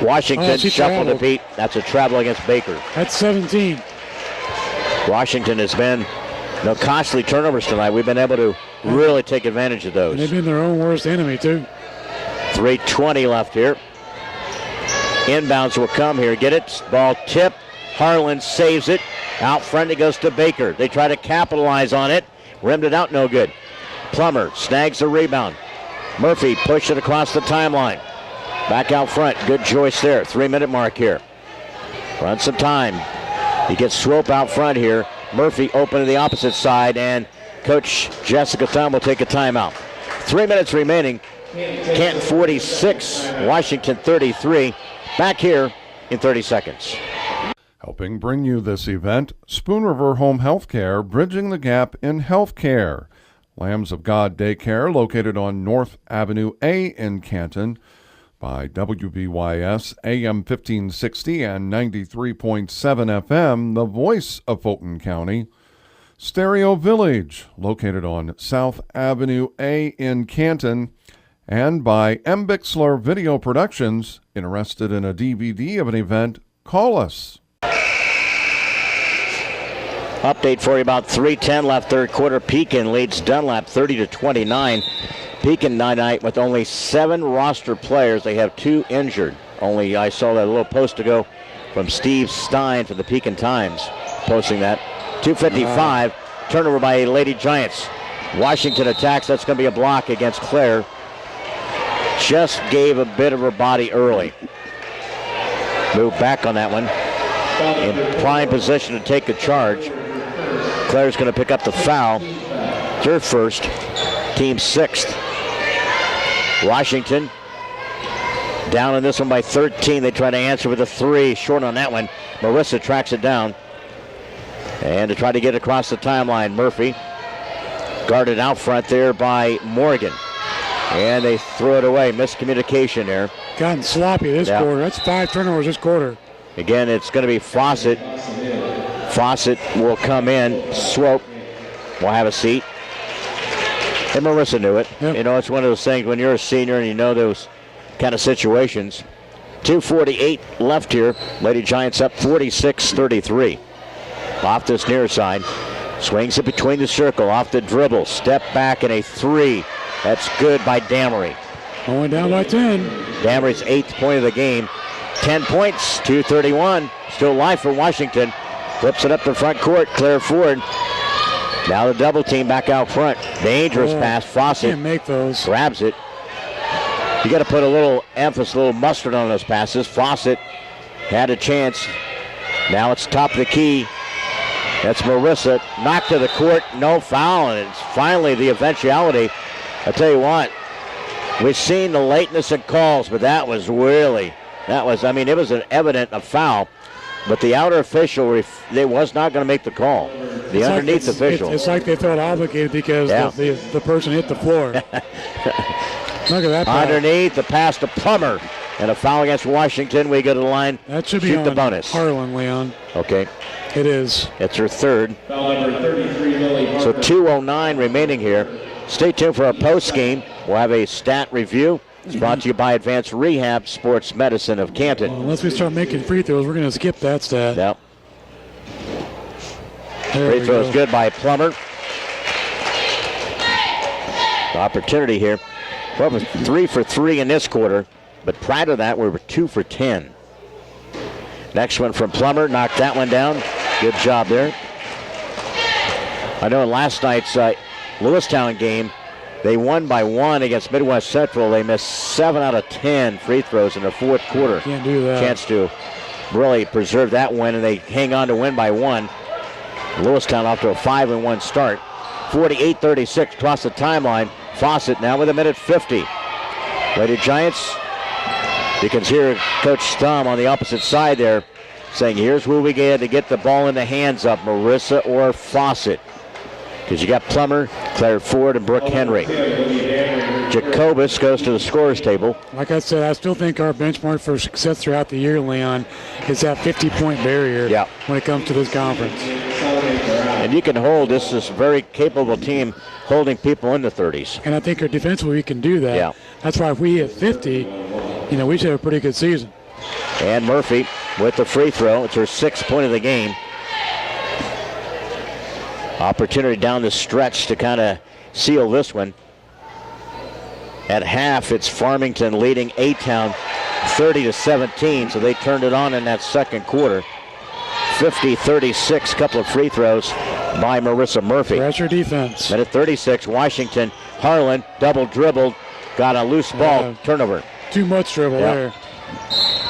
Washington shuffled to beat. That's a travel against Baker. That's 17. Washington has been no costly turnovers tonight. We've been able to really take advantage of those. And they've been their own worst enemy, too. 3:20 left here. Inbounds will come here. Get it. Ball tip. Harlan saves it. Out front it goes to Baker. They try to capitalize on it. Rimmed it out, no good. Plummer snags the rebound. Murphy pushed it across the timeline. Back out front. Good choice there. 3-minute mark here. Run some time. He gets Swope out front here. Murphy open to the opposite side, and Coach Jessica Thumb will take a timeout. 3 minutes remaining. Canton 46, Washington 33. Back here in 30 seconds. Helping bring you this event, Spoon River Home Healthcare, bridging the gap in healthcare. Lambs of God Daycare, located on North Avenue A in Canton, by WBYS AM 1560 and 93.7 FM, the voice of Fulton County. Stereo Village, located on South Avenue A in Canton, and by M. Bixler Video Productions. Interested in a DVD of an event? Call us. Update for you, about 3:10 left third quarter. Pekin leads Dunlap 30-29. Pekin tonight with only 7 roster players. They have 2 injured. Only I saw that little post ago from Steve Stein for the Pekin Times posting that. 2:55. Turnover by Lady Giants. Washington attacks. That's going to be a block against Claire. Just gave a bit of her body early. Move back on that one. In prime position to take the charge. Claire's going to pick up the foul. Their first. Team 6th. Washington down in this one by 13. They try to answer with a 3. Short on that one. Marissa tracks it down. And to try to get across the timeline, Murphy. Guarded out front there by Morgan. And they throw it away. Miscommunication there. Gotten sloppy this quarter. That's 5 turnovers this quarter. Again, it's going to be Fawcett. Fawcett will come in. Swope will have a seat. And Marissa knew it. Yep. You know, it's one of those things when you're a senior and you know those kind of situations. 2:48 left here. Lady Giants up 46-33. Off this near side. Swings it between the circle. Off the dribble. Step back and a 3. That's good by Damery. Going down by 10. Damery's 8th point of the game. 10 points, 2:31. Still live for Washington. Flips it up the front court. Claire Ford. Now the double team back out front. Dangerous pass. Fawcett Can't make those. grabs it. You got to put a little emphasis, a little mustard on those passes. Fawcett had a chance. Now it's top of the key. That's Marissa. Knocked to the court. No foul. And it's finally the eventuality. I tell you what, we've seen the lateness in calls, but that was really, it was an evident a foul. But the outer official, they was not going to make the call. The underneath official. It's like they felt obligated because the person hit the floor. Look at that pass. Underneath, the pass to Plummer. And a foul against Washington. We go to the line. That should shoot be the bonus. Harlan, Leon. Okay. It is. It's her third. Foul number 33, Lily So Harper. 2:09 remaining here. Stay tuned for our post game. We'll have a stat review. It's brought to you by Advanced Rehab Sports Medicine of Canton. Well, unless we start making free throws, we're going to skip that stat. Yep. There Free we throw is go. good by Plummer. The opportunity here. Well, it was 3 for 3 in this quarter, but prior to that, we were 2 for 10. Next one from Plummer. Knocked that one down. Good job there. I know in last night's Lewistown game, they won by 1 against Midwest Central. They missed 7 out of 10 free throws in the fourth quarter. Can't do that. Chance to really preserve that win, and they hang on to win by 1. Lewistown off to a 5-1 start. 48-36 across the timeline. Fawcett now with 1:50. Lady Giants, you can hear Coach Stum on the opposite side there saying, here's where we get to get the ball in the hands of Marissa or Fawcett. Because you got Plummer, Claire Ford, and Brooke Henry. Jacobus goes to the scorer's table. Like I said, I still think our benchmark for success throughout the year, Leon, is that 50-point barrier when it comes to this conference. And you can hold, this is a very capable team holding people in the 30s. And I think our defensively we can do that. Yeah. That's why if we hit 50, we should have a pretty good season. And Murphy with the free throw. It's her 6th point of the game. Opportunity down the stretch to kind of seal this one. At half, it's Farmington leading A-Town 30-17, so they turned it on in that second quarter. 50-36, couple of free throws by Marissa Murphy. Pressure defense. Minute 36, Washington. Harlan double dribbled, got a loose ball, turnover. Too much dribble there.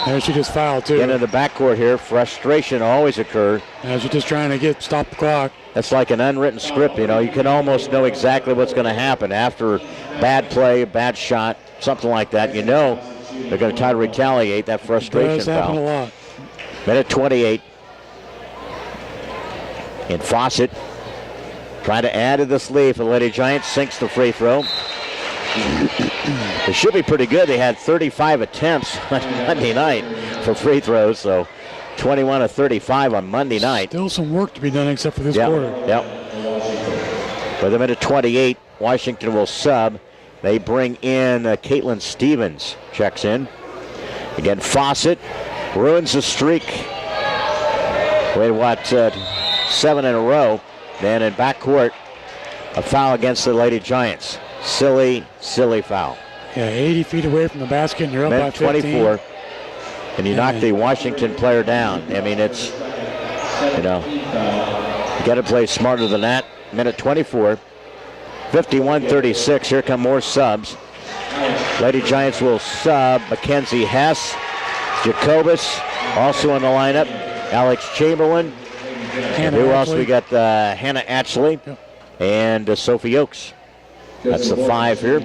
And she just fouled too. Into the backcourt here, frustration always occurs. She's just trying to stop the clock. That's like an unwritten script, you can almost know exactly what's going to happen after bad play, bad shot, something like that. They're going to try to retaliate that frustration It does happen foul. a lot. Minute 28. And Fawcett trying to add to this lead for the Lady Giants, sinks the free throw. They should be pretty good. They had 35 attempts on Monday night for free throws, so 21-35 on Monday night. Still some work to be done except for this quarter. With a minute 28, Washington will sub. They bring in Caitlin Stevens, checks in. Again, Fawcett ruins the streak. Wait, 7 in a row. Then in backcourt, a foul against the Lady Giants. Silly foul. 80 feet away from the basket, and you're up by 15. 24. And you knock the Washington player down. I mean, it's, you got to play smarter than that. Minute 24. 51-36. Here come more subs. Lady Giants will sub Mackenzie Hess. Jacobus also in the lineup. Alex Chamberlain. And who else? We got Hannah Atchley and Sophie Oakes. That's the 5 here.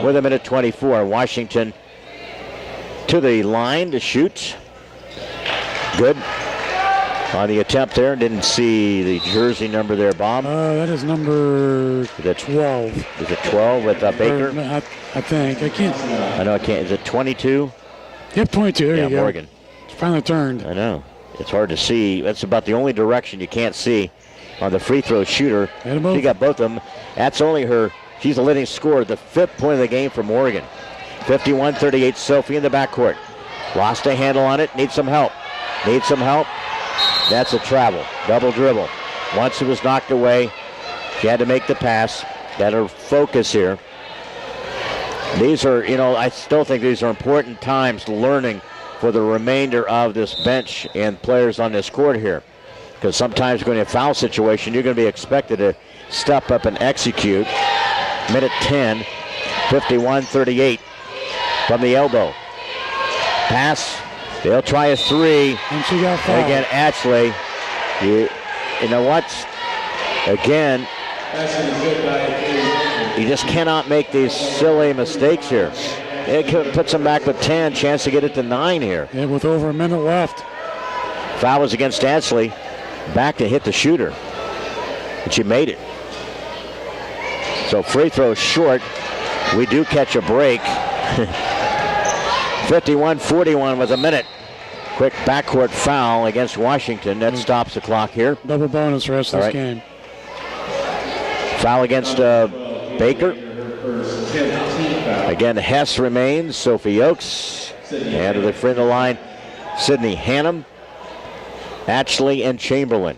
With a minute 24. Washington to the line to shoot. Good. On the attempt there. Didn't see the jersey number there, Bob. That is number 12. Is it 12 with Baker? I think. I can't. I know I can't. Is it 22? Yep, 22. There you go. Morgan. It's finally turned. I know. It's hard to see. That's about the only direction you can't see on the free throw shooter. She got both of them. That's only her. She's the leading scorer. The 5th point of the game for Morgan. 51-38, Sophie in the backcourt. Lost a handle on it. Needs some help. That's a travel. Double dribble. Once it was knocked away, she had to make the pass. Got her focus here. These are, I still think these are important times learning for the remainder of this bench and players on this court here. Because sometimes when you have a foul situation, you're going to be expected to step up and execute. Minute 10, 51-38 from the elbow. Pass. They'll try a 3. And she got fouled. And again, Ashley. You know what? Again, you just cannot make these silly mistakes here. It puts them back with 10. Chance to get it to 9 here. And with over a minute left. Foul was against Ashley. Back to hit the shooter. And she made it. So free throw short. We do catch a break. 51-41 with a minute. Quick backcourt foul against Washington. That stops the clock here. Double bonus for us this game. Foul against Baker. Again, Hess remains. Sophie Oakes. And to the front of the line, Sydney Hannum, Atchley, and Chamberlain.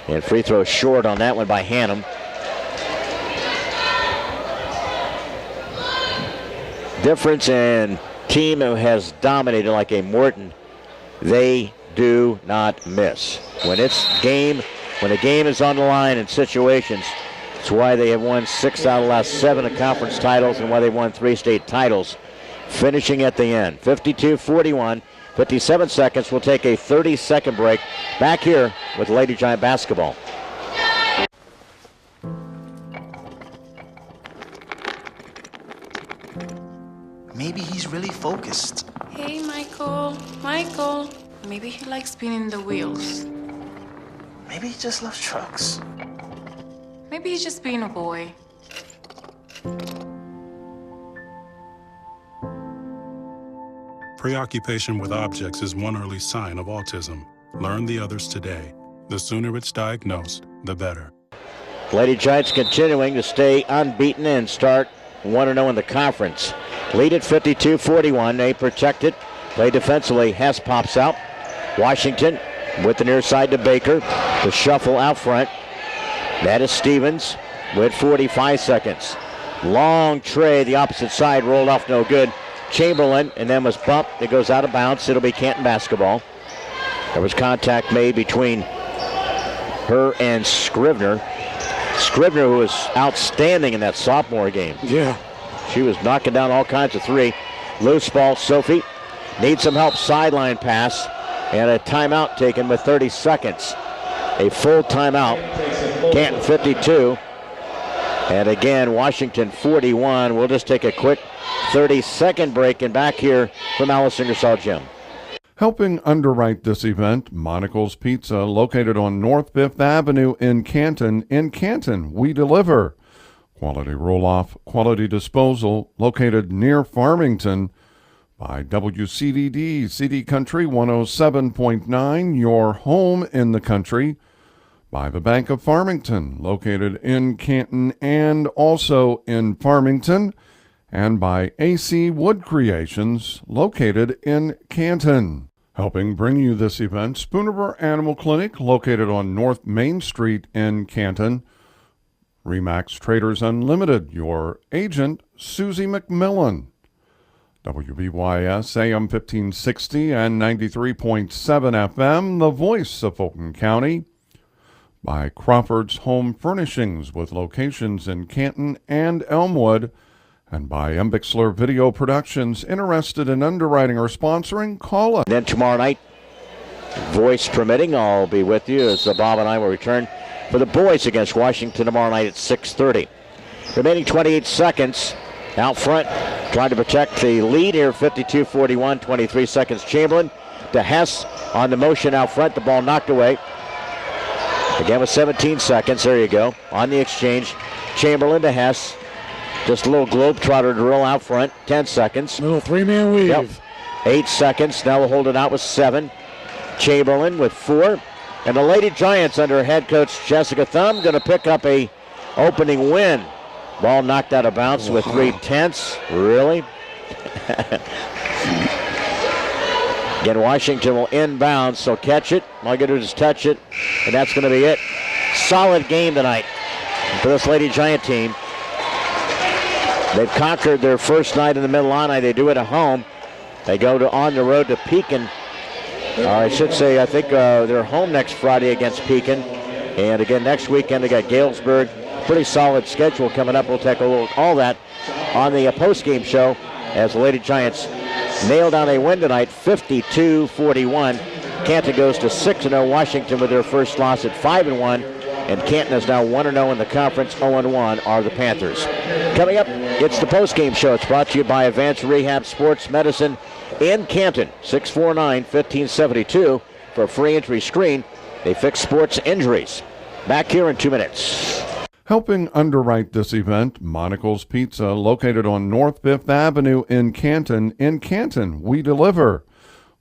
And free throw short on that one by Hannum. Difference in team who has dominated like a Morton. They do not miss. When the game is on the line in situations, It's why they have won 6 out of the last 7 of conference titles and why they've won 3 state titles. Finishing at the end, 52-41, 57 seconds. We'll take a 30-second break. Back here with Lady Giant basketball. Maybe he's really focused. Hey, Michael. Michael. Maybe he likes spinning the wheels. Maybe he just loves trucks. Maybe he's just being a boy. Preoccupation with objects is one early sign of autism. Learn the others today. The sooner it's diagnosed, the better. Lady Giants continuing to stay unbeaten and start 1-0 in the conference. Lead at 52-41. They protect it. Play defensively. Hess pops out. Washington with the near side to Baker. The shuffle out front. That is Stevens with 45 seconds. Long tray, the opposite side, rolled off no good. Chamberlain, and then was bumped. It goes out of bounds. It'll be Canton basketball. There was contact made between her and Scrivener. Scrivener, who was outstanding in that sophomore game. Yeah. She was knocking down all kinds of three. Loose ball, Sophie. Needs some help, sideline pass. And a timeout taken with 30 seconds. A full timeout. Canton 52. And again, Washington 41. We'll just take a quick 30-second break and back here from Alice Ingersoll Gym. Helping underwrite this event, Monocle's Pizza, located on North 5th Avenue in Canton. In Canton, we deliver. Quality roll-off, quality disposal, located near Farmington. By WCDD, CD Country 107.9, your home in the country. By the Bank of Farmington, located in Canton and also in Farmington. And by AC Wood Creations, located in Canton. Helping bring you this event, Spoonerville Animal Clinic, located on North Main Street in Canton. Remax Traders Unlimited, your agent, Susie McMillan. WBYS AM 1560 and 93.7 FM, the voice of Fulton County. By Crawford's Home Furnishings, with locations in Canton and Elmwood. And by Embixler Video Productions. Interested in underwriting or sponsoring? Call us. Then tomorrow night, voice permitting, I'll be with you as Bob and I will return for the boys against Washington tomorrow night at 6:30. Remaining 28 seconds out front, trying to protect the lead here, 52-41, 23 seconds. Chamberlain to Hess on the motion out front. The ball knocked away. Again with 17 seconds. There you go. On the exchange, Chamberlain to Hess. Just a little globetrotter drill out front. 10 seconds. Little three-man weave. Yep. 8 seconds. Now we'll hold it out with 7. Chamberlain with 4. And the Lady Giants under head coach Jessica Thumb going to pick up a opening win. Ball knocked out of bounds with 3/10. Really? Again, Washington will inbound, so catch it. All you got to do is touch it, and that's going to be it. Solid game tonight for this Lady Giant team. They've conquered their first night in the Mid-Illini. They do it at home. They go on the road to Pekin. I should say, I think they're home next Friday against Pekin. And again, next weekend they got Galesburg. Pretty solid schedule coming up. We'll take a look at all that on the post-game show as the Lady Giants nail down a win tonight, 52-41. Canton goes to 6-0. Washington with their first loss at 5-1. And Canton is now 1-0 in the conference. 0-1 are the Panthers. Coming up, it's the post-game show. It's brought to you by Advanced Rehab Sports Medicine in Canton. 649-1572 for a free entry screen. They fix sports injuries. Back here in 2 minutes. Helping underwrite this event, Monocle's Pizza, located on North 5th Avenue in Canton. In Canton, we deliver.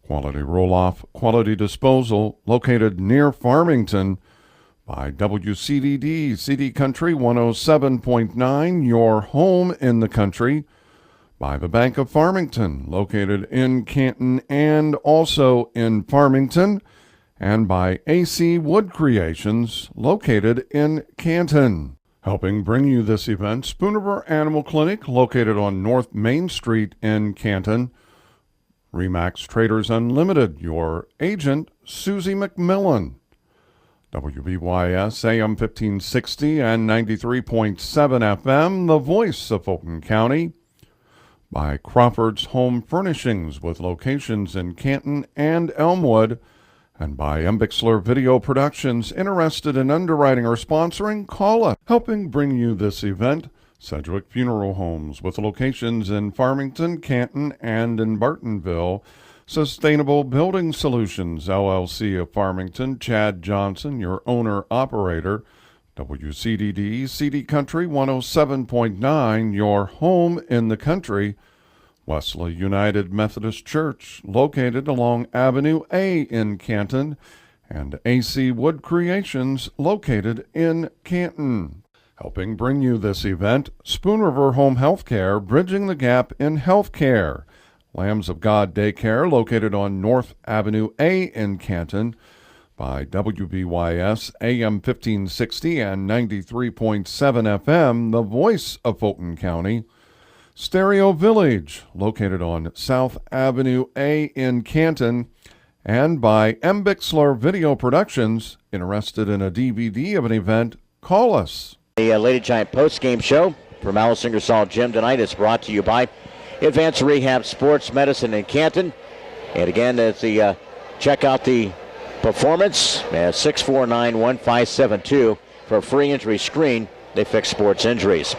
Quality roll-off, quality disposal, located near Farmington. By WCDD, CD Country 107.9, your home in the country. By the Bank of Farmington, located in Canton and also in Farmington. And by AC Wood Creations, located in Canton. Helping bring you this event, Spoonerville Animal Clinic, located on North Main Street in Canton. Remax Traders Unlimited, your agent, Susie McMillan. WBYS AM 1560 and 93.7 FM, the voice of Fulton County. By Crawford's Home Furnishings with locations in Canton and Elmwood. And by Embixler Video Productions. Interested in underwriting or sponsoring? Call us. Helping bring you this event, Sedgwick Funeral Homes with locations in Farmington, Canton, and in Bartonville. Sustainable Building Solutions, LLC of Farmington, Chad Johnson, your owner-operator. WCDD, CD Country 107.9, your home in the country. Wesley United Methodist Church, located along Avenue A in Canton. And AC Wood Creations, located in Canton. Helping bring you this event, Spoon River Home Healthcare, bridging the gap in healthcare. Lambs of God Daycare, located on North Avenue A in Canton. By WBYS AM 1560 and 93.7 FM, the voice of Fulton County. Stereo Village, located on South Avenue A in Canton. And by Embixler Video Productions. Interested in a DVD of an event? Call us. The Lady Giant post-game show from Alice Ingersoll Gym tonight is brought to you by Advanced Rehab Sports Medicine in Canton. And again, as the check out the performance, 649-1572 for a free injury screen. They fix sports injuries.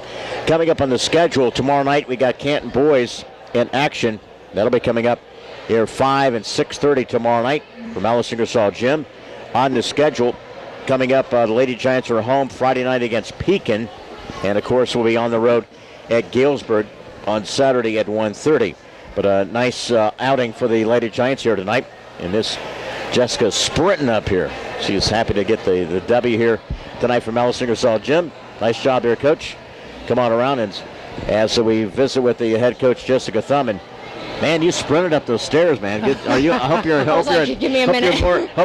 Coming up on the schedule tomorrow night, we got Canton boys in action. That'll be coming up here 5 and 6:30 tomorrow night from Alice Ingersoll Gym. On the schedule, coming up, the Lady Giants are home Friday night against Pekin. And, of course, we'll be on the road at Galesburg on Saturday at 1:30. But a nice outing for the Lady Giants here tonight. And this Jessica sprinting up here. She's happy to get the W here tonight from Alice Ingersoll Gym. Nice job there, Coach. Come on around and as we visit with the head coach, Jessica Thum. And man, you sprinted up those stairs, man. Good. Are you? I hope you're. Hope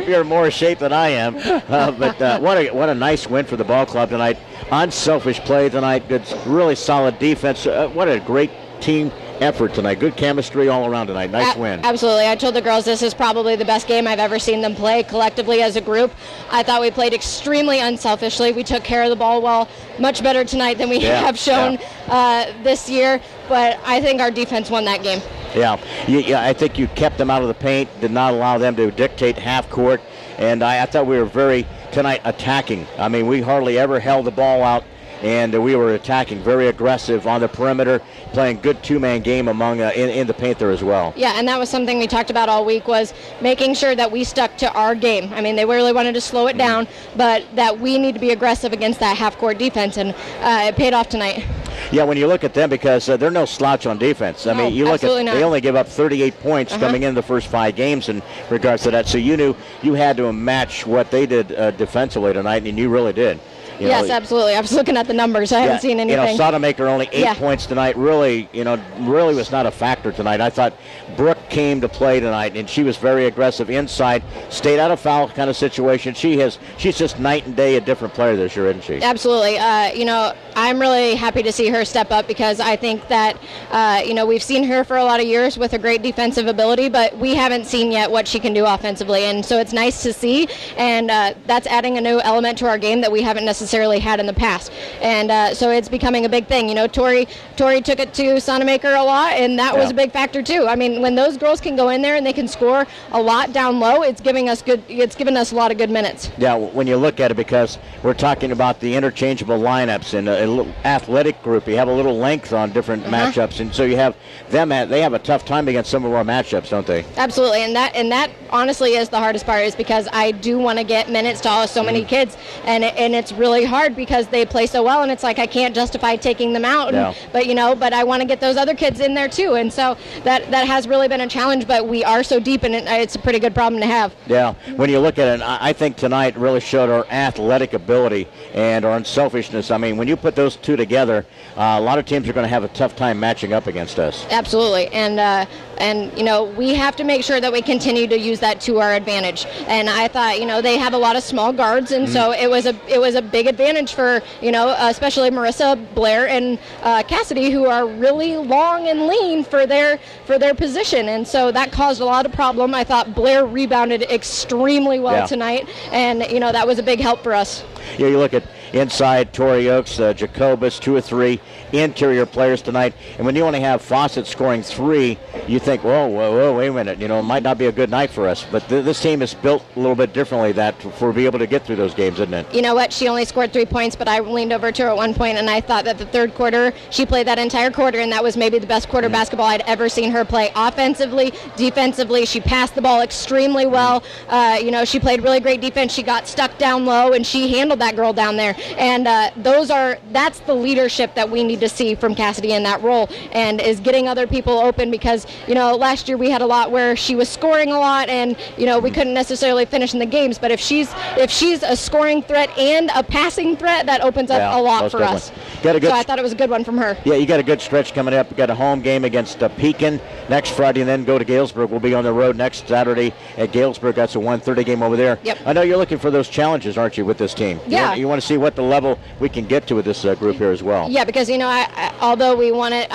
you're in more shape than I am. But what a nice win for the ball club tonight. Unselfish play tonight. Good, really solid defense. What a great team effort tonight. Good chemistry all around tonight. Nice win. Absolutely. I told the girls this is probably the best game I've ever seen them play collectively as a group. I thought we played extremely unselfishly. We took care of the ball well, much better tonight than we have shown this year. But I think our defense won that game. Yeah, I think you kept them out of the paint, did not allow them to dictate half court, and I thought we were very, tonight, attacking. I mean, we hardly ever held the ball out, and we were attacking, very aggressive on the perimeter, playing good two-man game among in the paint there as well. Yeah, and that was something we talked about all week, was making sure that we stuck to our game. I mean, they really wanted to slow it down, but that we need to be aggressive against that half-court defense, and it paid off tonight. Yeah, when you look at them, because they're no slouch on defense. I mean, you look at they only give up 38 points coming in the first 5 games in regards to that. So you knew you had to match what they did defensively tonight, and you really did. Yes, absolutely. I was looking at the numbers. I haven't seen anything. Sodamaker only 8 points tonight. Really was not a factor tonight. I thought Brooke came to play tonight, and she was very aggressive inside, stayed out of foul kind of situation. She's just night and day a different player this year, isn't she? Absolutely. I'm really happy to see her step up, because I think that, we've seen her for a lot of years with a great defensive ability, but we haven't seen yet what she can do offensively. And so it's nice to see, and that's adding a new element to our game that we haven't necessarily had in the past. And so it's becoming a big thing. Tori took it to Sodamaker a lot, and that was a big factor too. I mean, when those girls can go in there and they can score a lot down low, it's given us a lot of good minutes. Yeah, when you look at it, because we're talking about the interchangeable lineups and a little athletic group, you have a little length on different matchups, and so you have them they have a tough time against some of our matchups, don't they? Absolutely, and that honestly is the hardest part, is because I do want to get minutes to so many kids, and it's really hard because they play so well, and it's like I can't justify taking them out. But I want to get those other kids in there too, and so that has really been a challenge. But we are so deep, and it's a pretty good problem to have. Yeah, when you look at it, I think tonight really showed our athletic ability and our unselfishness. I mean, when you put put those two together, a lot of teams are going to have a tough time matching up against us. Absolutely, and you know, we have to make sure that we continue to use that to our advantage. And I thought, you know, they have a lot of small guards, and so it was a big advantage for, you know, especially Marissa, Blair, and Cassidy, who are really long and lean for their position, and so that caused a lot of problem. I thought Blair rebounded extremely well tonight, and you know, that was a big help for us. Yeah, you look at inside, Tori Oakes, Jacobus, 2 or 3 interior players tonight. And when you only have Fawcett scoring 3, you think, whoa, wait a minute. You know, it might not be a good night for us. But this team is built a little bit differently for be able to get through those games, isn't it? You know what? She only scored 3 points, but I leaned over to her at one point, and I thought that the third quarter, she played that entire quarter, and that was maybe the best quarter basketball I'd ever seen her play. Offensively, defensively, she passed the ball extremely well. You know, she played really great defense. She got stuck down low, and she handled that girl down there. And that's the leadership that we need to see from Cassidy in that role, and is getting other people open, because, you know, last year we had a lot where she was scoring a lot, and, you know, we couldn't necessarily finish in the games. But if she's a scoring threat and a passing threat, that opens up a lot for us. So I thought it was a good one from her. Yeah, you got a good stretch coming up. You got a home game against Pekin next Friday, and then go to Galesburg. We'll be on the road next Saturday at Galesburg. That's a 1:30 game over there. Yep. I know you're looking for those challenges, aren't you, with this team? Yeah. You want to see what the level we can get to with this group here as well. Yeah, because, you know, although we won it,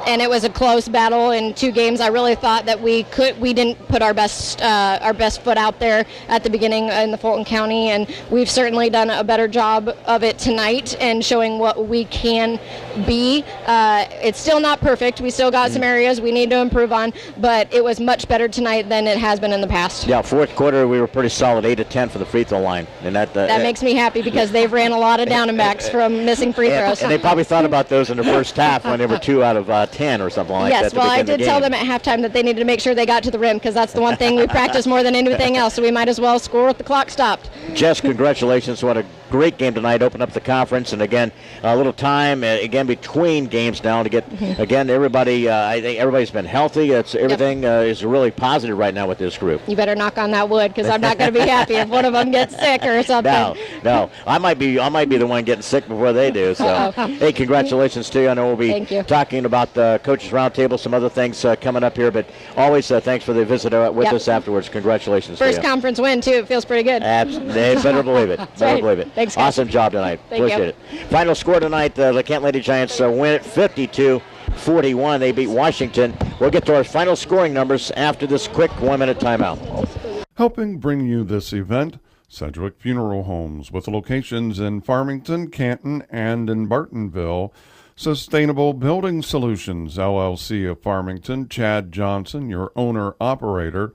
and it was a close battle in 2 games. I really thought that we didn't put our best foot out there at the beginning in the Fulton County, and we've certainly done a better job of it tonight and showing what we can be. It's still not perfect. We still got some areas we need to improve on, but it was much better tonight than it has been in the past. Yeah, fourth quarter we were pretty solid, 8 of 10 for the free throw line, and that makes me happy, because they've ran a lot of down and backs from missing free throws. And they probably thought about those in the first half when they were 2 out of 10 or something like that. Yes, well, I did tell them at halftime that they needed to make sure they got to the rim, because that's the one thing we practice more than anything else, so we might as well score with the clock stopped. Jess, congratulations. What a great game tonight. Open up the conference, and again, a little time again between games now to get again everybody. I think everybody's been healthy. Everything is really positive right now with this group. You better knock on that wood, because I'm not going to be happy if one of them gets sick or something. No, I might be the one getting sick before they do. So, hey, congratulations to you. I know we'll be talking about the coaches roundtable, some other things coming up here, but always thanks for the visit with us afterwards. Congratulations. First conference win too. It feels pretty good. They better believe it. Better believe it. Thanks, guys. Awesome job tonight. Appreciate it. Final score tonight, the Canton Lady Giants win it 52-41. They beat Washington. We'll get to our final scoring numbers after this quick 1-minute timeout. Helping bring you this event, Sedgwick Funeral Homes, with locations in Farmington, Canton, and in Bartonville. Sustainable Building Solutions, LLC of Farmington, Chad Johnson, your owner-operator.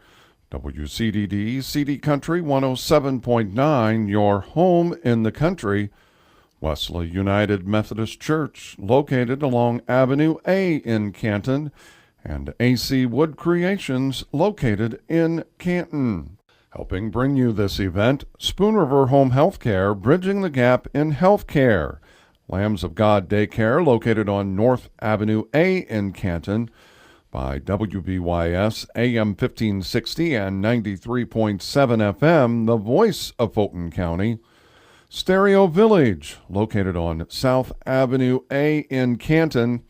WCDD, CD Country 107.9, your home in the country. Wesley United Methodist Church, located along Avenue A in Canton, and AC Wood Creations, located in Canton. Helping bring you this event, Spoon River Home Healthcare, bridging the gap in healthcare. Lambs of God Daycare, located on North Avenue A in Canton, by WBYS AM 1560 and 93.7 FM, the voice of Fulton County. Stereo Village, located on South Avenue A in Canton,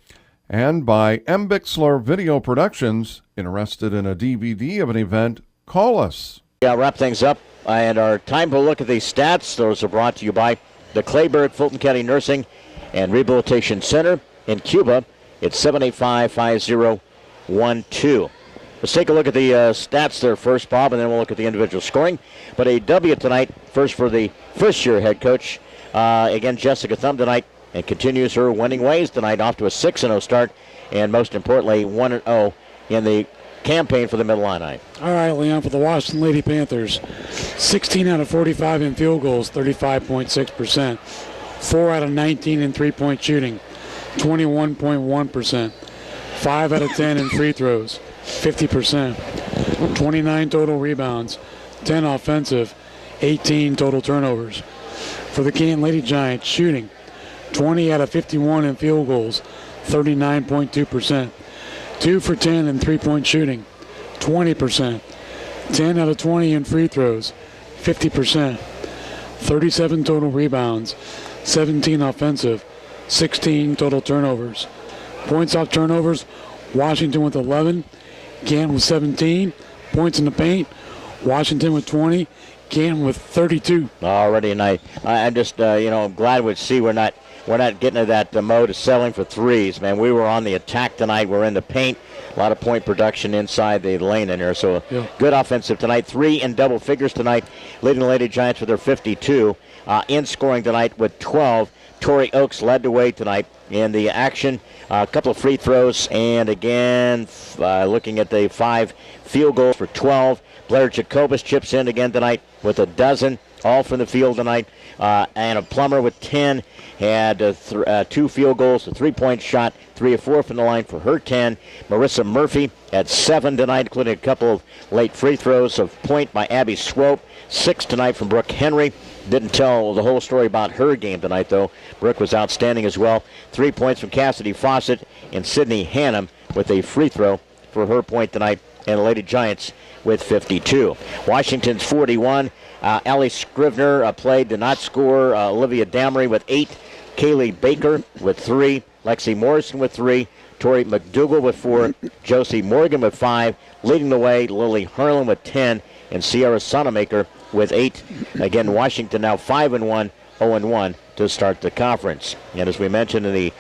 and by M. Bixler Video Productions. Interested in a DVD of an event, call us. Yeah, wrap things up, and our time to look at these stats. Those are brought to you by the Clayburgh Fulton County Nursing and Rehabilitation Center in Cuba. It's 785-5012. Let's take a look at the stats there first, Bob, and then we'll look at the individual scoring. But a W tonight, first for the first-year head coach. Again, Jessica Thumb tonight, and continues her winning ways tonight, off to a 6-0 start, and most importantly, 1-0 in the campaign for the Mid-Illini. All right, Leon, for the Washiington Lady Panthers, 16 out of 45 in field goals, 35.6%. 4 out of 19 in three-point shooting, 21.1%. 5 out of 10 in free throws, 50%. 29 total rebounds, 10 offensive, 18 total turnovers. For the Canton Lady Giants, shooting 20 out of 51 in field goals, 39.2%. 2 for 10 in three-point shooting, 20%. 10 out of 20 in free throws, 50%. 37 total rebounds, 17 offensive, 16 total turnovers. Points off turnovers, Washington with 11, Canton with 17. Points in the paint, Washington with 20, Canton with 32. Already, and I'm just glad to see we're not getting to that mode of settling for threes, man. We were on the attack tonight. We're in the paint. A lot of point production inside the lane in there. So good offensive tonight. 3 in double figures tonight, leading the Lady Giants with their 52. In scoring tonight with 12. Tori Oakes led the way tonight in the action. A couple of free throws, and again, looking at the 5 field goals for 12. Blair Jacobus chips in again tonight with a dozen, all from the field tonight. Anna Plummer with 10, had 2 field goals, a 3-point shot, 3 of 4 from the line for her 10. Marissa Murphy at 7 tonight, including a couple of late free throws. Of point by Abby Swope, 6 tonight from Brooke Henry. Didn't tell the whole story about her game tonight, though. Brooke was outstanding as well. 3 points from Cassidy Fawcett and Sydney Hannum with a free throw for her point tonight, and the Lady Giants with 52. Washington's 41. Ellie Scrivener played, did not score. Olivia Damery with 8. Kaylee Baker with 3. Lexi Morrison with 3. Tori McDougall with 4. Josie Morgan with 5. Leading the way, Lily Harlan with 10. And Sierra Sonamaker with 8. Again, Washington now 5-1, 0-1 to start the conference. And as we mentioned in the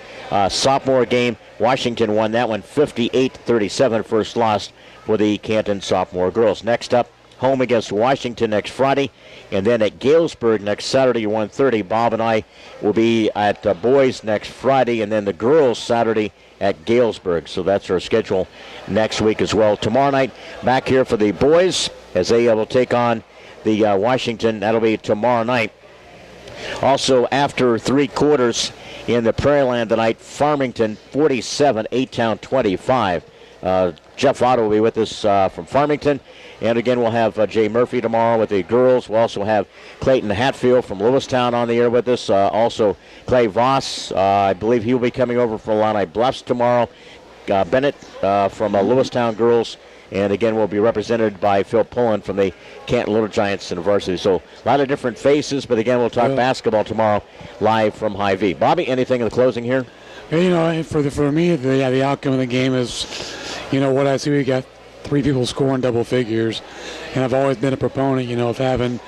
sophomore game, Washington won that one 58-37, first loss for the Canton sophomore girls. Next up, home against Washington next Friday, and then at Galesburg next Saturday at 1:30. Bob and I will be at boys next Friday, and then the girls Saturday at Galesburg. So that's our schedule next week as well. Tomorrow night, back here for the boys as they will take on the Washington. That'll be tomorrow night. Also, after 3 quarters in the Prairie Land tonight, Farmington 47, A-Town 25. Jeff Otto will be with us from Farmington. And again, we'll have Jay Murphy tomorrow with the girls. We'll also have Clayton Hatfield from Lewistown on the air with us. Also, Clay Voss, I believe he will be coming over from Illini Bluffs tomorrow. Bennett from Lewistown girls. And again, we'll be represented by Phil Pullen from the Canton Little Giants and varsity. So a lot of different faces, but again, we'll talk basketball tomorrow live from High V. Bobby, anything in the closing here? For me, the outcome of the game is, what I see. We got 3 people scoring double figures, and I've always been a proponent, of having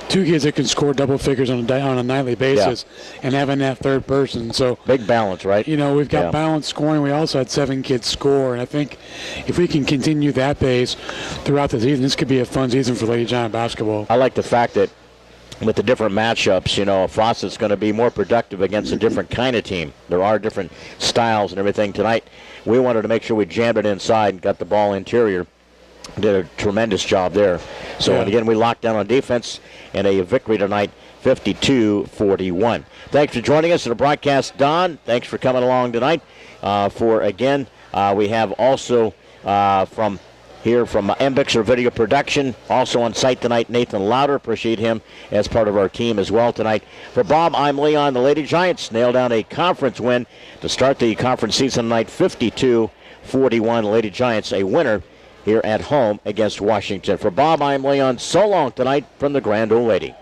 2 kids that can score double figures on a nightly basis, and having that third person. So big balance, right? We've got balanced scoring. We also had 7 kids score, and I think if we can continue that pace throughout the season, this could be a fun season for Lady Giant basketball. I like the fact that with the different matchups, Fawcett's going to be more productive against a different kind of team. There are different styles and everything. Tonight, we wanted to make sure we jammed it inside and got the ball interior. Did a tremendous job there. So, and again, we locked down on defense, and a victory tonight, 52-41. Thanks for joining us in the broadcast, Don. Thanks for coming along tonight. We have also from Mbixer Video Production, also on site tonight, Nathan Lauder. Appreciate him as part of our team as well tonight. For Bob, I'm Leon. The Lady Giants nailed down a conference win to start the conference season tonight, 52-41. Lady Giants a winner here at home against Washington. For Bob, I'm Leon. So long tonight from the Grand Old Lady.